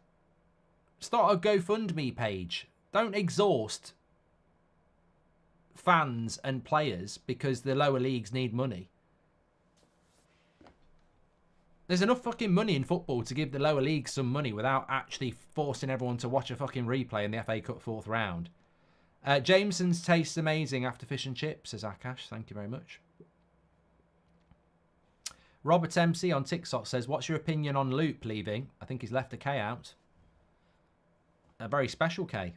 Start a GoFundMe page. Don't exhaust fans and players because the lower leagues need money. There's enough fucking money in football to give the lower leagues some money without actually forcing everyone to watch a fucking replay in the FA Cup 4th round. Jameson's tastes amazing after fish and chips, says Akash. Thank you very much. Robert MC on TikTok says, what's your opinion on Loop leaving? I think he's left a K out. A very special K.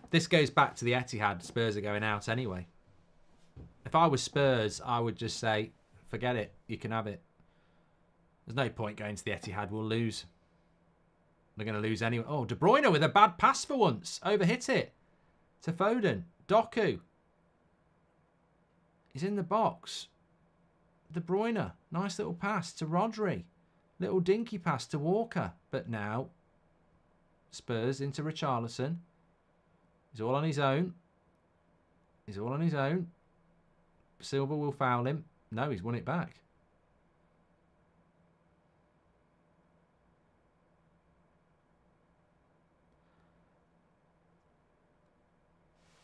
This goes back to the Etihad. Spurs are going out anyway. If I was Spurs, I would just say, forget it. You can have it. There's no point going to the Etihad. We'll lose. They're going to lose anyway. Oh, De Bruyne with a bad pass for once. Overhit it. To Foden. Doku. He's in the box. De Bruyne. Nice little pass to Rodri. Little dinky pass to Walker. But now, Spurs into Richarlison. He's all on his own. He's all on his own. Silva will foul him. No, he's won it back.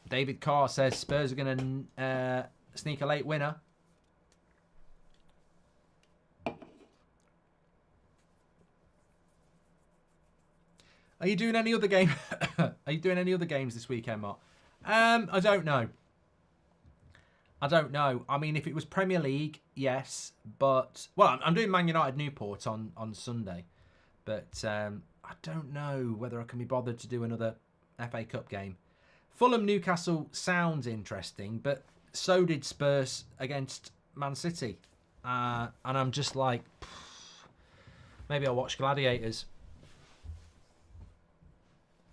David Carr says Spurs are going to sneak a late winner. Are you doing any other game? Are you doing any other games this weekend, Mark? I don't know. I don't know. I mean, if it was Premier League, yes. But, well, I'm doing Man United Newport on Sunday. But I don't know whether I can be bothered to do another FA Cup game. Fulham Newcastle sounds interesting, but so did Spurs against Man City. And I'm just like, maybe I'll watch Gladiators.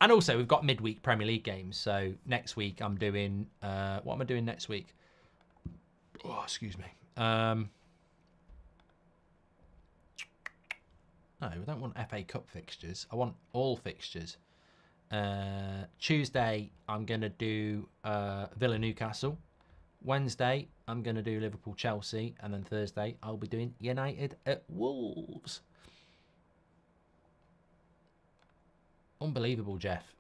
And also, we've got midweek Premier League games. So next week, I'm doing... what am I doing next week? Oh, excuse me. No, I don't want FA Cup fixtures. I want all fixtures. Tuesday, I'm going to do Villa Newcastle. Wednesday, I'm going to do Liverpool Chelsea. And then Thursday, I'll be doing United at Wolves. Unbelievable, Jeff.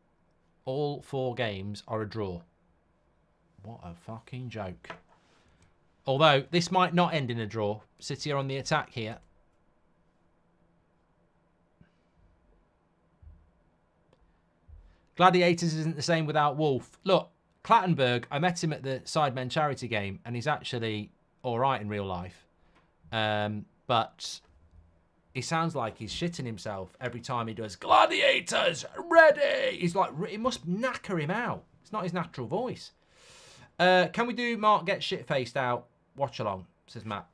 All 4 games are a draw. What a fucking joke. Although, this might not end in a draw. City are on the attack here. Gladiators isn't the same without Wolf. Look, Clattenburg, I met him at the Sidemen charity game, and he's actually all right in real life. But he sounds like he's shitting himself every time he does Gladiators, ready! He's like, it must knacker him out. It's not his natural voice. Can we do Mark Get Shit-Faced Out watch along, says Matt.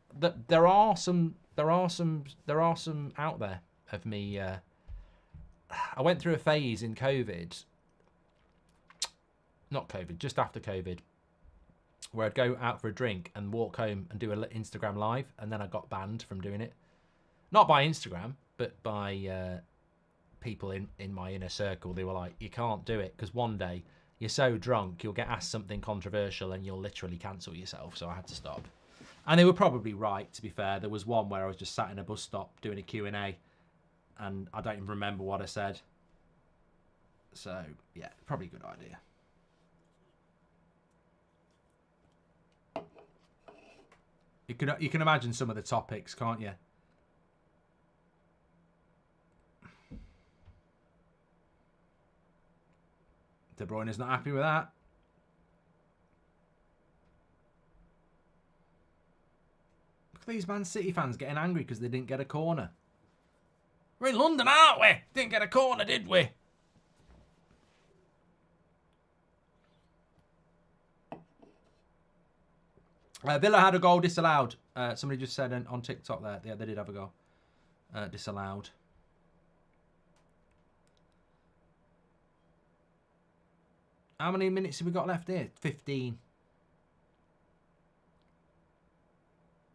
There are some out there of me. I went through a phase in COVID. Not COVID, just after COVID, where I'd go out for a drink and walk home and do an Instagram live, and then I got banned from doing it. Not by Instagram, but by people in my inner circle. They were like, you can't do it, because one day you're so drunk, you'll get asked something controversial and you'll literally cancel yourself. So I had to stop. And they were probably right, to be fair. There was one where I was just sat in a bus stop doing a Q&A, and I don't even remember what I said. So, yeah, probably a good idea. You can imagine some of the topics, can't you? De Bruyne is not happy with that. Look at these Man City fans getting angry because they didn't get a corner. We're in London, aren't we? Didn't get a corner, did we? Villa had a goal disallowed. Somebody just said on TikTok there. Yeah, they did have a goal disallowed. How many minutes have we got left here? 15.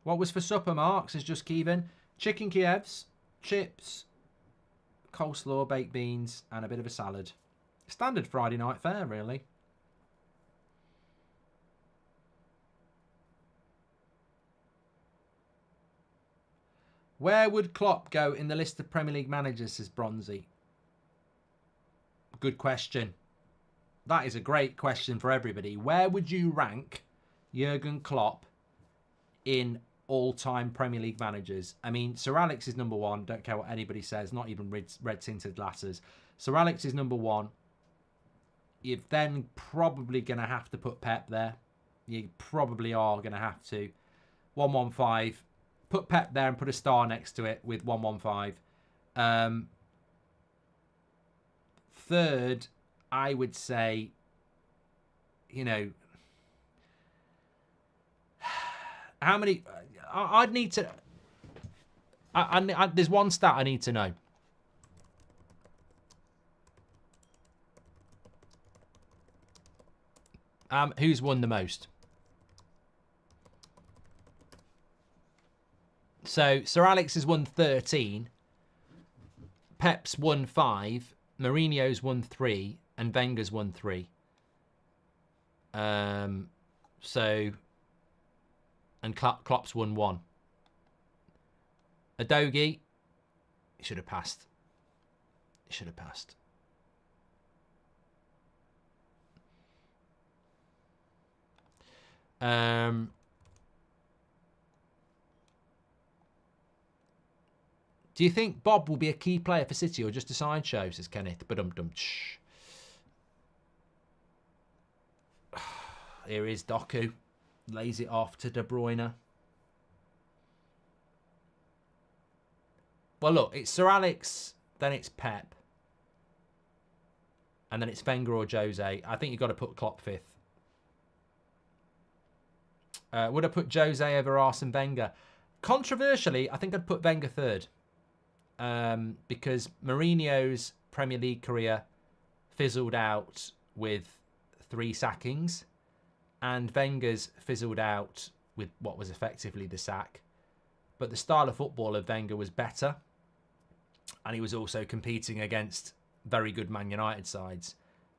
What was for supper, Mark? Says just Kevin. Chicken Kievs, chips, coleslaw, baked beans, and a bit of a salad. Standard Friday night fare, really. Where would Klopp go in the list of Premier League managers, says Bronzy? Good question. That is a great question for everybody. Where would you rank Jurgen Klopp in all-time Premier League managers? I mean, Sir Alex is number one. Don't care what anybody says. Not even red-tinted glasses. Sir Alex is number one. You're then probably going to have to put Pep there. You probably are going to have to. 115. Put Pep there and put a star next to it with 115. Third, I would say, you know, how many... I'd need to... there's one stat I need to know. Who's won the most? So, Sir Alex has won 13. Pep's won 5. Mourinho's won 3. And Wenger's won 3. So... And Klopp's won 1. Adogi, he should have passed. He should have passed. Do you think Bob will be a key player for City or just a sideshow, says Kenneth? Here is Doku. Lays it off to De Bruyne. Well, look, it's Sir Alex, then it's Pep. And then it's Wenger or Jose. I think you've got to put Klopp 5th. Would I put Jose over Arsene Wenger? Controversially, I think I'd put Wenger 3rd. Because Mourinho's Premier League career fizzled out with 3 sackings. And Wenger's fizzled out with what was effectively the sack. But the style of football of Wenger was better. And he was also competing against very good Man United sides.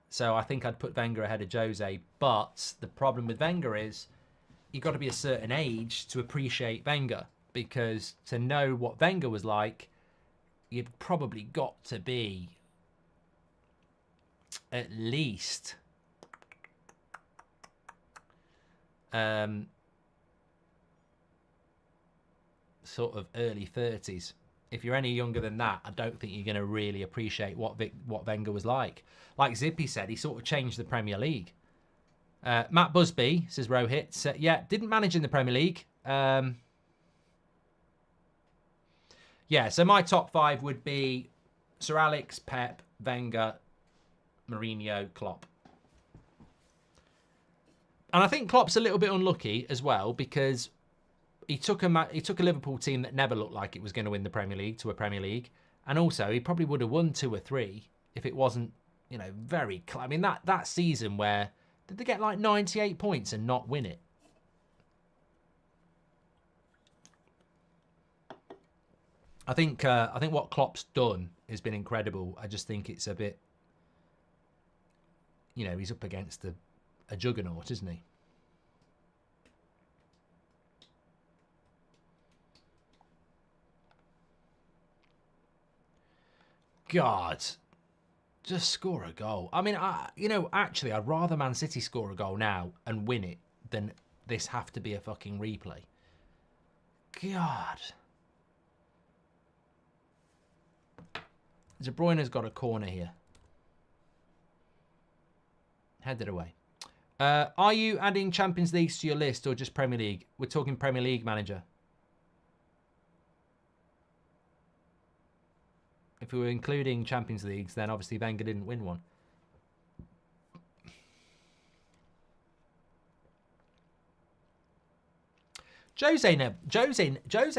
So I think I'd put Wenger ahead of Jose. But the problem with Wenger is you've got to be a certain age to appreciate Wenger. Because to know what Wenger was like, you've probably got to be at least... sort of early 30s. If you're any younger than that, I don't think you're going to really appreciate what Wenger was like. Like Zippy said, he sort of changed the Premier League. Matt Busby, says Rohit, yeah, didn't manage in the Premier League. Yeah, so my top 5 would be Sir Alex, Pep, Wenger, Mourinho, Klopp. And I think Klopp's a little bit unlucky as well because he took a Liverpool team that never looked like it was going to win the Premier League to a Premier League, and also he probably would have won 2 or 3 if it wasn't, you know, very. I mean that season where did they get like 98 points and not win it? I think what Klopp's done has been incredible. I just think it's a bit, you know, he's up against a juggernaut, isn't he? God, just score a goal. I mean, actually, I'd rather Man City score a goal now and win it than this have to be a fucking replay. God. De Bruyne's got a corner here. Headed away. Are you adding Champions Leagues to your list or just Premier League? We're talking Premier League manager. If we were including Champions Leagues, then obviously Wenger didn't win one. Jose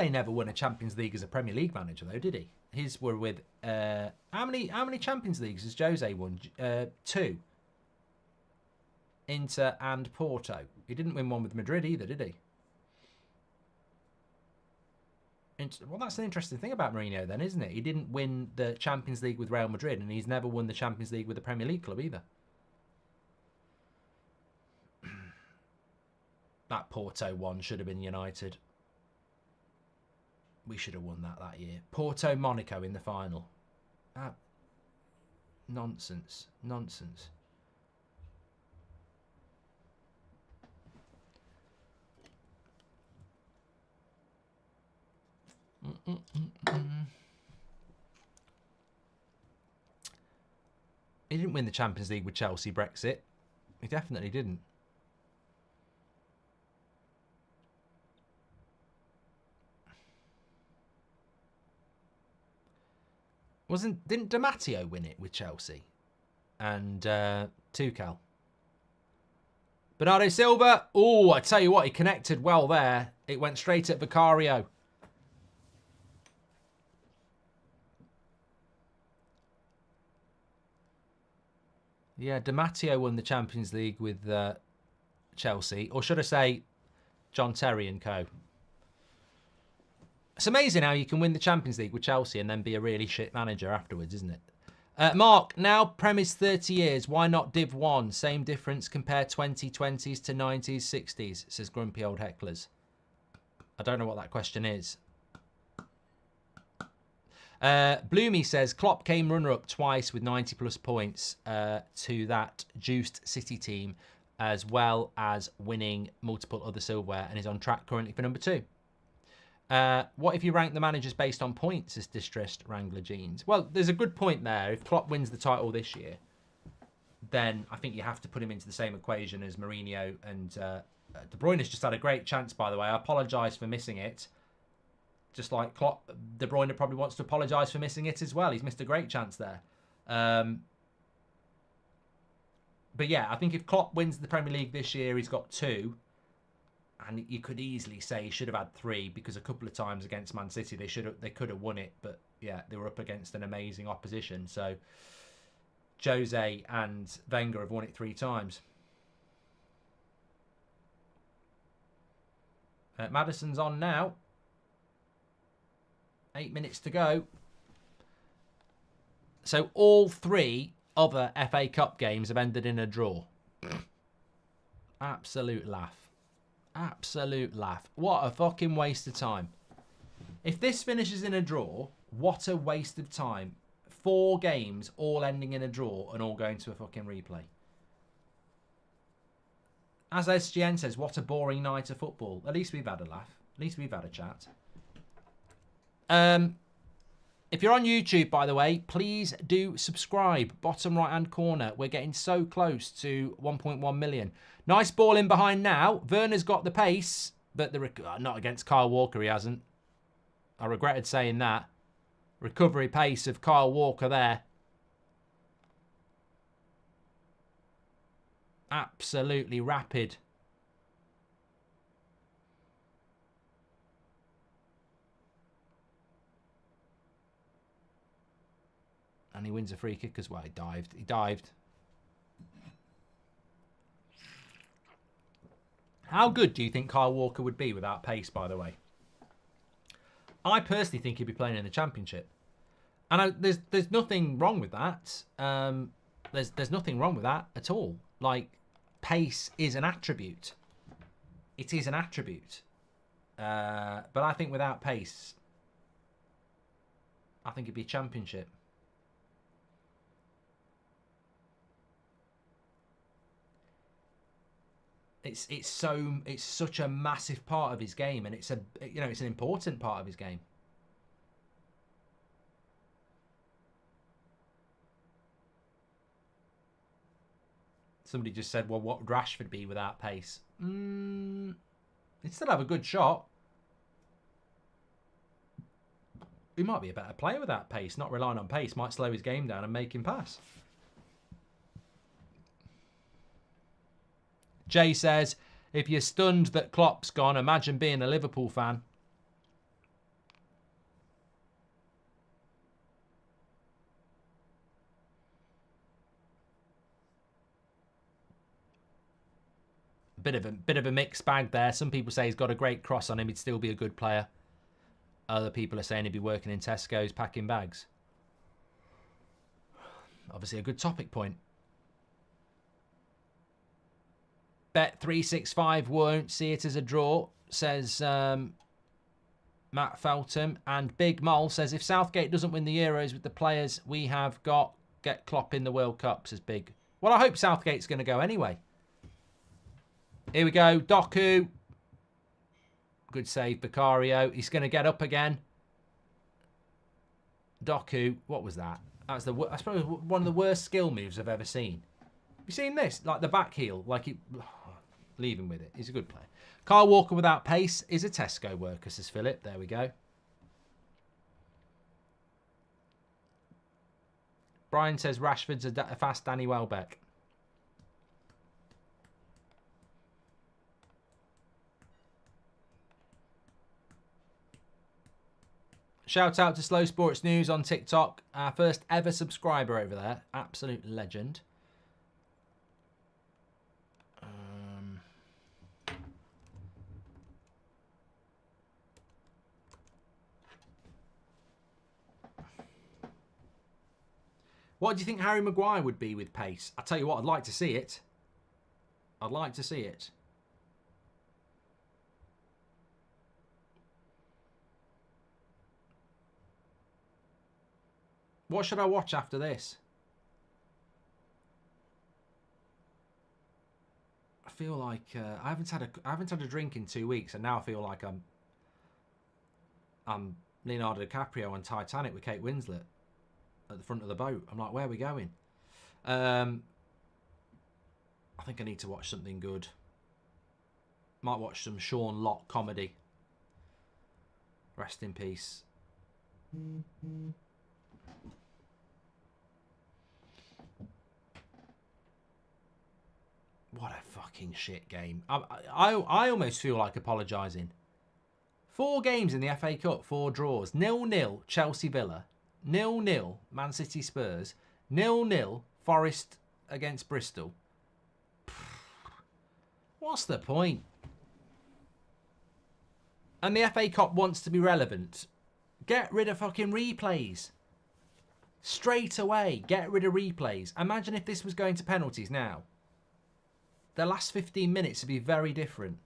never won a Champions League as a Premier League manager, though, did he? His were with how many Champions Leagues has Jose won? 2. Inter and Porto. He didn't win one with Madrid either, did he? Well, that's an interesting thing about Mourinho then, isn't it? He didn't win the Champions League with Real Madrid, and he's never won the Champions League with the Premier League club either. That Porto one should have been United. We should have won that year. Porto Monaco in the final. Nonsense. Nonsense. He didn't win the Champions League with Chelsea. Brexit. He definitely didn't. Didn't Di Matteo win it with Chelsea and Tuchel? Bernardo Silva. Oh, I tell you what, he connected well there. It went straight at Vicario. Yeah, Di Matteo won the Champions League with Chelsea, or should I say, John Terry and co. It's amazing how you can win the Champions League with Chelsea and then be a really shit manager afterwards, isn't it? Mark, now Prem is 30 years. Why not Div 1? Same difference, compare 2020s to 90s, 60s, says Grumpy Old Hecklers. I don't know what that question is. Bloomy says, Klopp came runner-up twice with 90-plus points to that juiced City team, as well as winning multiple other silverware, and is on track currently for number 2. What if you rank the managers based on points, as distressed Wrangler Jeans? Well, there's a good point there. If Klopp wins the title this year, then I think you have to put him into the same equation as Mourinho and De Bruyne has just had a great chance, by the way. I apologise for missing it. Just like Klopp, De Bruyne probably wants to apologise for missing it as well. He's missed a great chance there. But yeah, I think if Klopp wins the Premier League this year, he's got 2. And you could easily say he should have had 3 because a couple of times against Man City they could have won it, but yeah, they were up against an amazing opposition. So Jose and Wenger have won it 3 times. Maddison's on now. 8 minutes to go. So all 3 other FA Cup games have ended in a draw. Absolute laugh. Absolute laugh. What a fucking waste of time. If this finishes in a draw, what a waste of time. 4 games all ending in a draw and all going to a fucking replay. As SGN says, what a boring night of football. At least we've had a laugh. At least we've had a chat. If you're on YouTube, by the way, please do subscribe. Bottom right-hand corner. We're getting so close to 1.1 million. Nice ball in behind now. Werner's got the pace, but not against Kyle Walker, he hasn't. I regretted saying that. Recovery pace of Kyle Walker there. Absolutely rapid. And he wins a free kick as well. He dived. He dived. How good do you think Kyle Walker would be without pace, by the way? I personally think he'd be playing in the Championship. And there's nothing wrong with that. There's nothing wrong with that at all. Like, pace is an attribute. It is an attribute. But I think without pace, I think it'd be Championship. It's such a massive part of his game, and it's an important part of his game. Somebody just said, well, what would Rashford be without pace? He'd still have a good shot. He might be a better player without pace. Not relying on pace might slow his game down and make him pass. Jay says, If you're stunned that Klopp's gone, imagine being a Liverpool fan. Bit of a mixed bag there. Some people say he's got a great cross on him. He'd still be a good player. Other people are saying he'd be working in Tesco's packing bags. Obviously a good topic point. Bet365 won't see it as a draw, says Matt Feltham. And Big Mole says, if Southgate doesn't win the Euros with the players we have got, get Klopp in the World Cup, says Big. Well, I hope Southgate's going to go anyway. Here we go. Doku. Good save, Vicario. He's going to get up again. Doku. What was that? That's I suppose one of the worst skill moves I've ever seen. Have you seen this? Like the back heel. Like it. Leave him with it. He's a good player. Kyle Walker without pace is a Tesco worker, says Philip. There we go. Brian says Rashford's a fast Danny Welbeck. Shout out to Slow Sports News on TikTok. Our first ever subscriber over there. Absolute legend. What do you think Harry Maguire would be with pace? I'll tell you what, I'd like to see it. I'd like to see it. What should I watch after this? I feel like I haven't had a drink in 2 weeks, and now I feel like I'm Leonardo DiCaprio on Titanic with Kate Winslet at the front of the boat. I'm like, where are we going? I think I need to watch something good. Might watch some Sean Locke comedy. Rest in peace. What a fucking shit game. I almost feel like apologising. 4 games in the FA Cup, 4 draws. 0-0 Chelsea Villa. 0-0 Man City Spurs. 0-0 Forest against Bristol. What's the point? And the FA Cup wants to be relevant. Get rid of fucking replays. Straight away, get rid of replays. Imagine if this was going to penalties now. The last 15 minutes would be very different.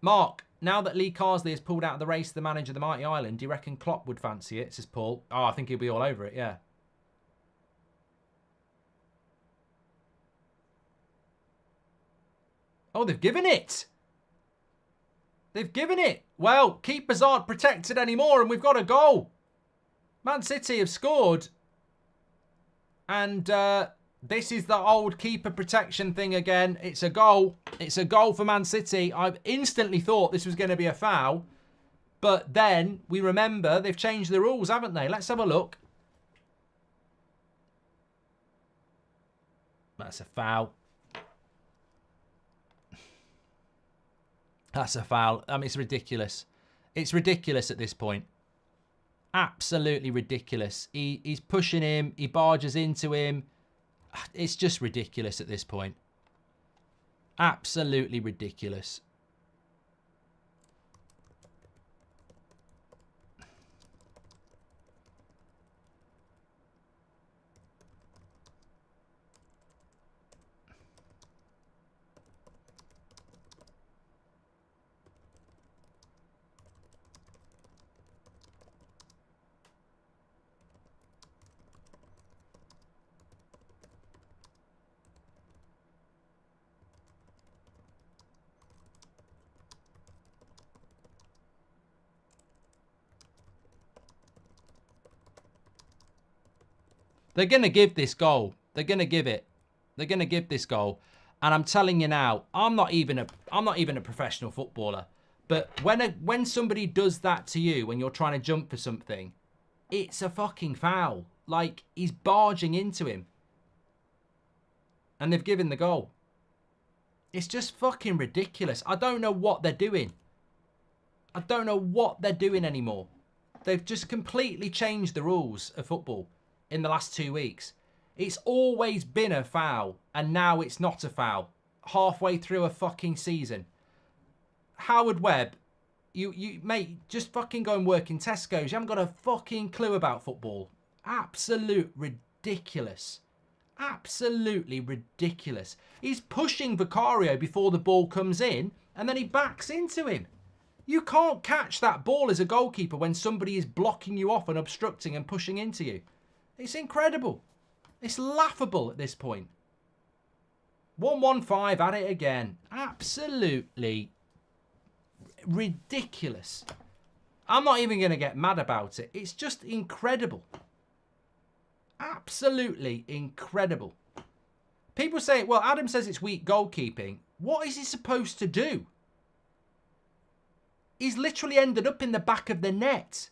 Mark, now that Lee Carsley has pulled out of the race to the manager of the Mighty Island, do you reckon Klopp would fancy it, says Paul? Oh, I think he'll be all over it, yeah. Oh, they've given it. They've given it. Well, keepers aren't protected anymore and we've got a goal. Man City have scored. And this is the old keeper protection thing again. It's a goal. It's a goal for Man City. I instantly thought this was going to be a foul. But then we remember they've changed the rules, haven't they? Let's have a look. That's a foul. That's a foul. I mean, it's ridiculous. It's ridiculous at this point. Absolutely ridiculous. He's pushing him. He barges into him. It's just ridiculous at this point. Absolutely ridiculous. They're going to give this goal. They're going to give it. They're going to give this goal. And I'm telling you now, I'm not even a professional footballer. But when somebody does that to you, when you're trying to jump for something, it's a fucking foul. Like, he's barging into him. And they've given the goal. It's just fucking ridiculous. I don't know what they're doing. I don't know what they're doing anymore. They've just completely changed the rules of football in the last 2 weeks. It's always been a foul, and now it's not a foul. Halfway through a fucking season. Howard Webb, you mate, just fucking go and work in Tesco's. You haven't got a fucking clue about football. Absolute ridiculous. Absolutely ridiculous. He's pushing Vicario before the ball comes in, and then he backs into him. You can't catch that ball as a goalkeeper when somebody is blocking you off and obstructing and pushing into you. It's incredible. It's laughable at this point. 115 at it again. Absolutely ridiculous. I'm not even going to get mad about it. It's just incredible. Absolutely incredible. People say, well, Adam says it's weak goalkeeping. What is he supposed to do? He's literally ended up in the back of the net.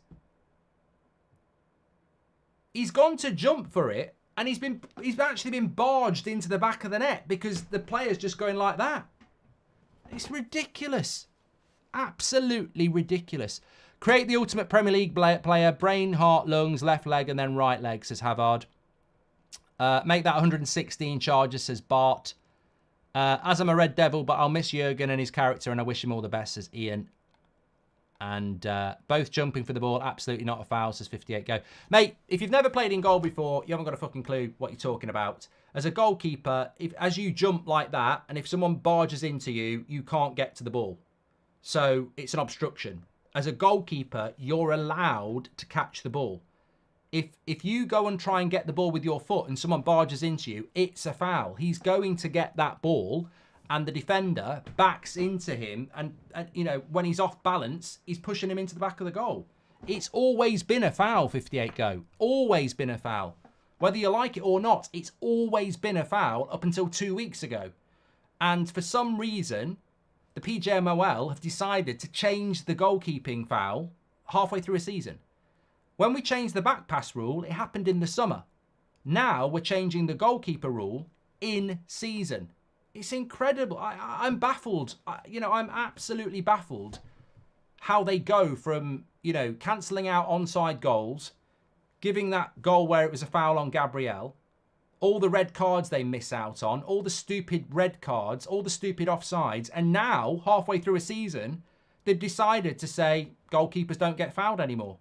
He's gone to jump for it, and he's actually been barged into the back of the net because the player's just going like that. It's ridiculous. Absolutely ridiculous. Create the ultimate Premier League player, brain, heart, lungs, left leg, and then right leg, says Havard. Make that 116 charges, says Bart. As I'm a Red Devil, but I'll miss Jurgen and his character, and I wish him all the best, says Ian. And both jumping for the ball, absolutely not a foul, says 58 Go. Mate, if you've never played in goal before, you haven't got a fucking clue what you're talking about. As a goalkeeper, as you jump like that, and if someone barges into you, you can't get to the ball. So it's an obstruction. As a goalkeeper, you're allowed to catch the ball. If you go and try and get the ball with your foot and someone barges into you, it's a foul. He's going to get that ball, and the defender backs into him, and you know, when he's off balance, he's pushing him into the back of the goal. It's always been a foul, 58 Go. Always been a foul. Whether you like it or not, it's always been a foul up until 2 weeks ago. And for some reason, the PGMOL have decided to change the goalkeeping foul halfway through a season. When we changed the back pass rule, it happened in the summer. Now we're changing the goalkeeper rule in season. It's incredible. I'm baffled. I'm absolutely baffled how they go from, cancelling out onside goals, giving that goal where it was a foul on Gabriel, all the red cards they miss out on, all the stupid red cards, all the stupid offsides, and now, halfway through a season, they've decided to say goalkeepers don't get fouled anymore.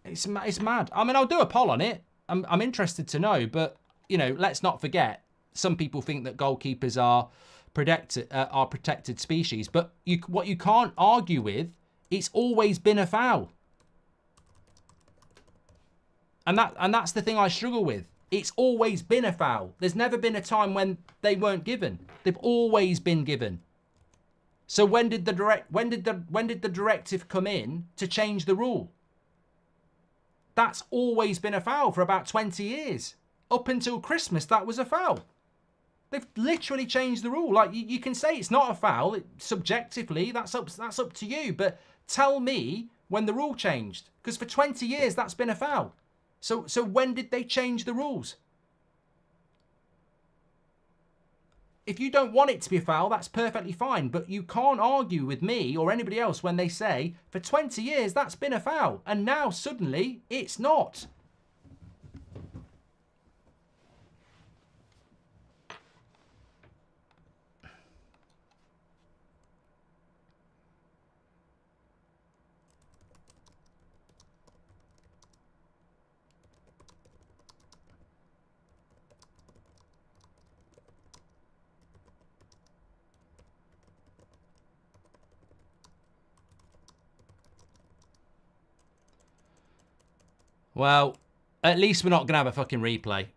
It's mad. I mean, I'll do a poll on it. I'm interested to know, but, let's not forget, some people think that goalkeepers are protected species, but what you can't argue with, it's always been a foul. And that's the thing I struggle with. It's always been a foul. There's never been a time when they weren't given. They've always been given. So when did the directive come in to change the rule? That's always been a foul for about 20 years. Up until Christmas, that was a foul. They've literally changed the rule. Like, you can say it's not a foul. Subjectively, that's up to you. But tell me when the rule changed. Because for 20 years, that's been a foul. So when did they change the rules? If you don't want it to be a foul, that's perfectly fine. But you can't argue with me or anybody else when they say, for 20 years, that's been a foul. And now, suddenly, it's not. Well, at least we're not going to have a fucking replay.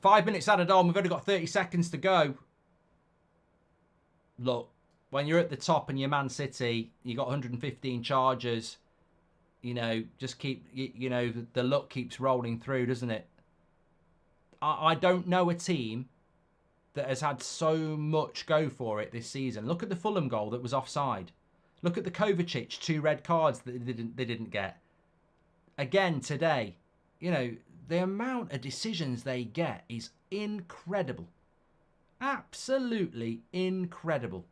5 minutes added on. We've only got 30 seconds to go. Look, when you're at the top and you're Man City, you got 115 charges. You know, just keep, you know, the luck keeps rolling through, doesn't it? I don't know a team that has had so much go for it this season. Look at the Fulham goal that was offside. Look at the Kovacic 2 red cards that they didn't get. Again today, you know, the amount of decisions they get is incredible. Absolutely incredible.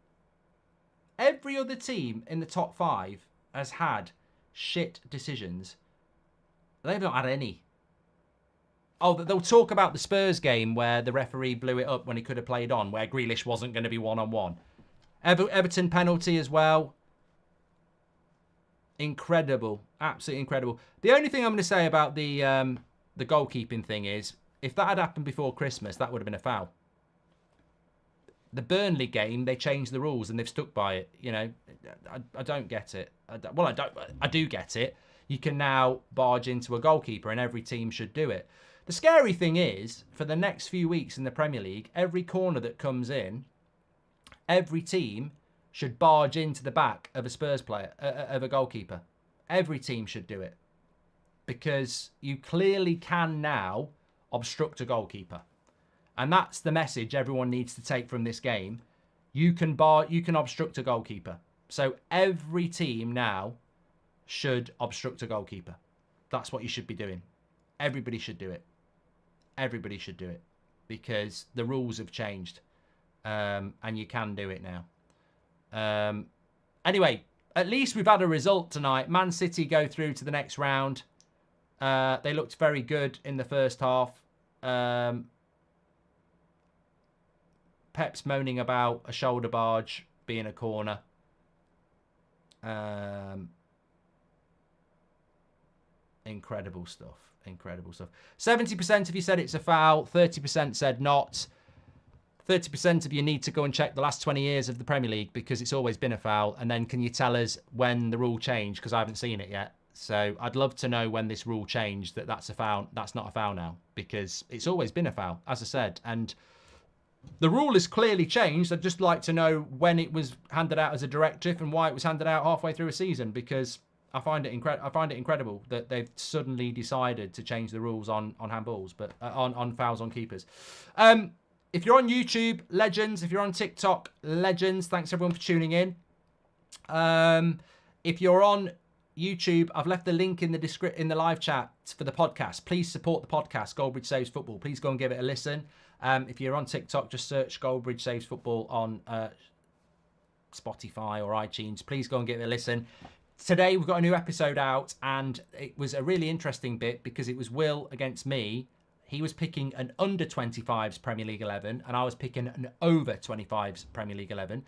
Every other team in the top 5 has had shit decisions. They've not had any. Oh, they'll talk about the Spurs game where the referee blew it up when he could have played on, where Grealish wasn't going to be one-on-one. Everton penalty as well. Incredible. Absolutely incredible. The only thing I'm going to say about the goalkeeping thing is, if that had happened before Christmas, that would have been a foul. The Burnley game, they changed the rules and they've stuck by it. You know, I don't get it. I do get it. You can now barge into a goalkeeper and every team should do it. The scary thing is, for the next few weeks in the Premier League, every corner that comes in, every team should barge into the back of a Spurs player, of a goalkeeper. Every team should do it. Because you clearly can now obstruct a goalkeeper. And that's the message everyone needs to take from this game. You can obstruct a goalkeeper. So every team now should obstruct a goalkeeper. That's what you should be doing. Everybody should do it. Everybody should do it. Because the rules have changed. And you can do it now. Anyway, at least we've had a result tonight. Man City go through to the next round. They looked very good in the first half. Pep's moaning about a shoulder barge being a corner. Incredible stuff. Incredible stuff. 70% of you said it's a foul. 30% said not. 30% of you need to go and check the last 20 years of the Premier League because it's always been a foul. And then can you tell us when the rule changed? Because I haven't seen it yet. So I'd love to know when this rule changed that that's a foul. That's not a foul now because it's always been a foul, as I said. And the rule is clearly changed. I'd just like to know when it was handed out as a directive and why it was handed out halfway through a season because I find it incredible that they've suddenly decided to change the rules on handballs, but on fouls on keepers. If you're on YouTube, legends. If you're on TikTok, legends. Thanks everyone for tuning in. If you're on YouTube, I've left the link in the live chat for the podcast. Please support the podcast, Goldbridge Saves Football. Please go and give it a listen. If you're on TikTok, just search Goldbridge Saves Football on Spotify or iTunes. Please go and give it a listen. Today we've got a new episode out, and it was a really interesting bit because it was Will against me. He was picking an under 25s Premier League 11, and I was picking an over 25s Premier League 11.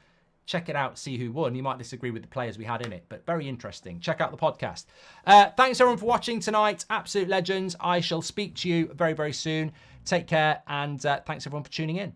Check it out, see who won. You might disagree with the players we had in it, but very interesting. Check out the podcast. Thanks everyone for watching tonight. Absolute legends. I shall speak to you very, very soon. Take care, and thanks everyone for tuning in.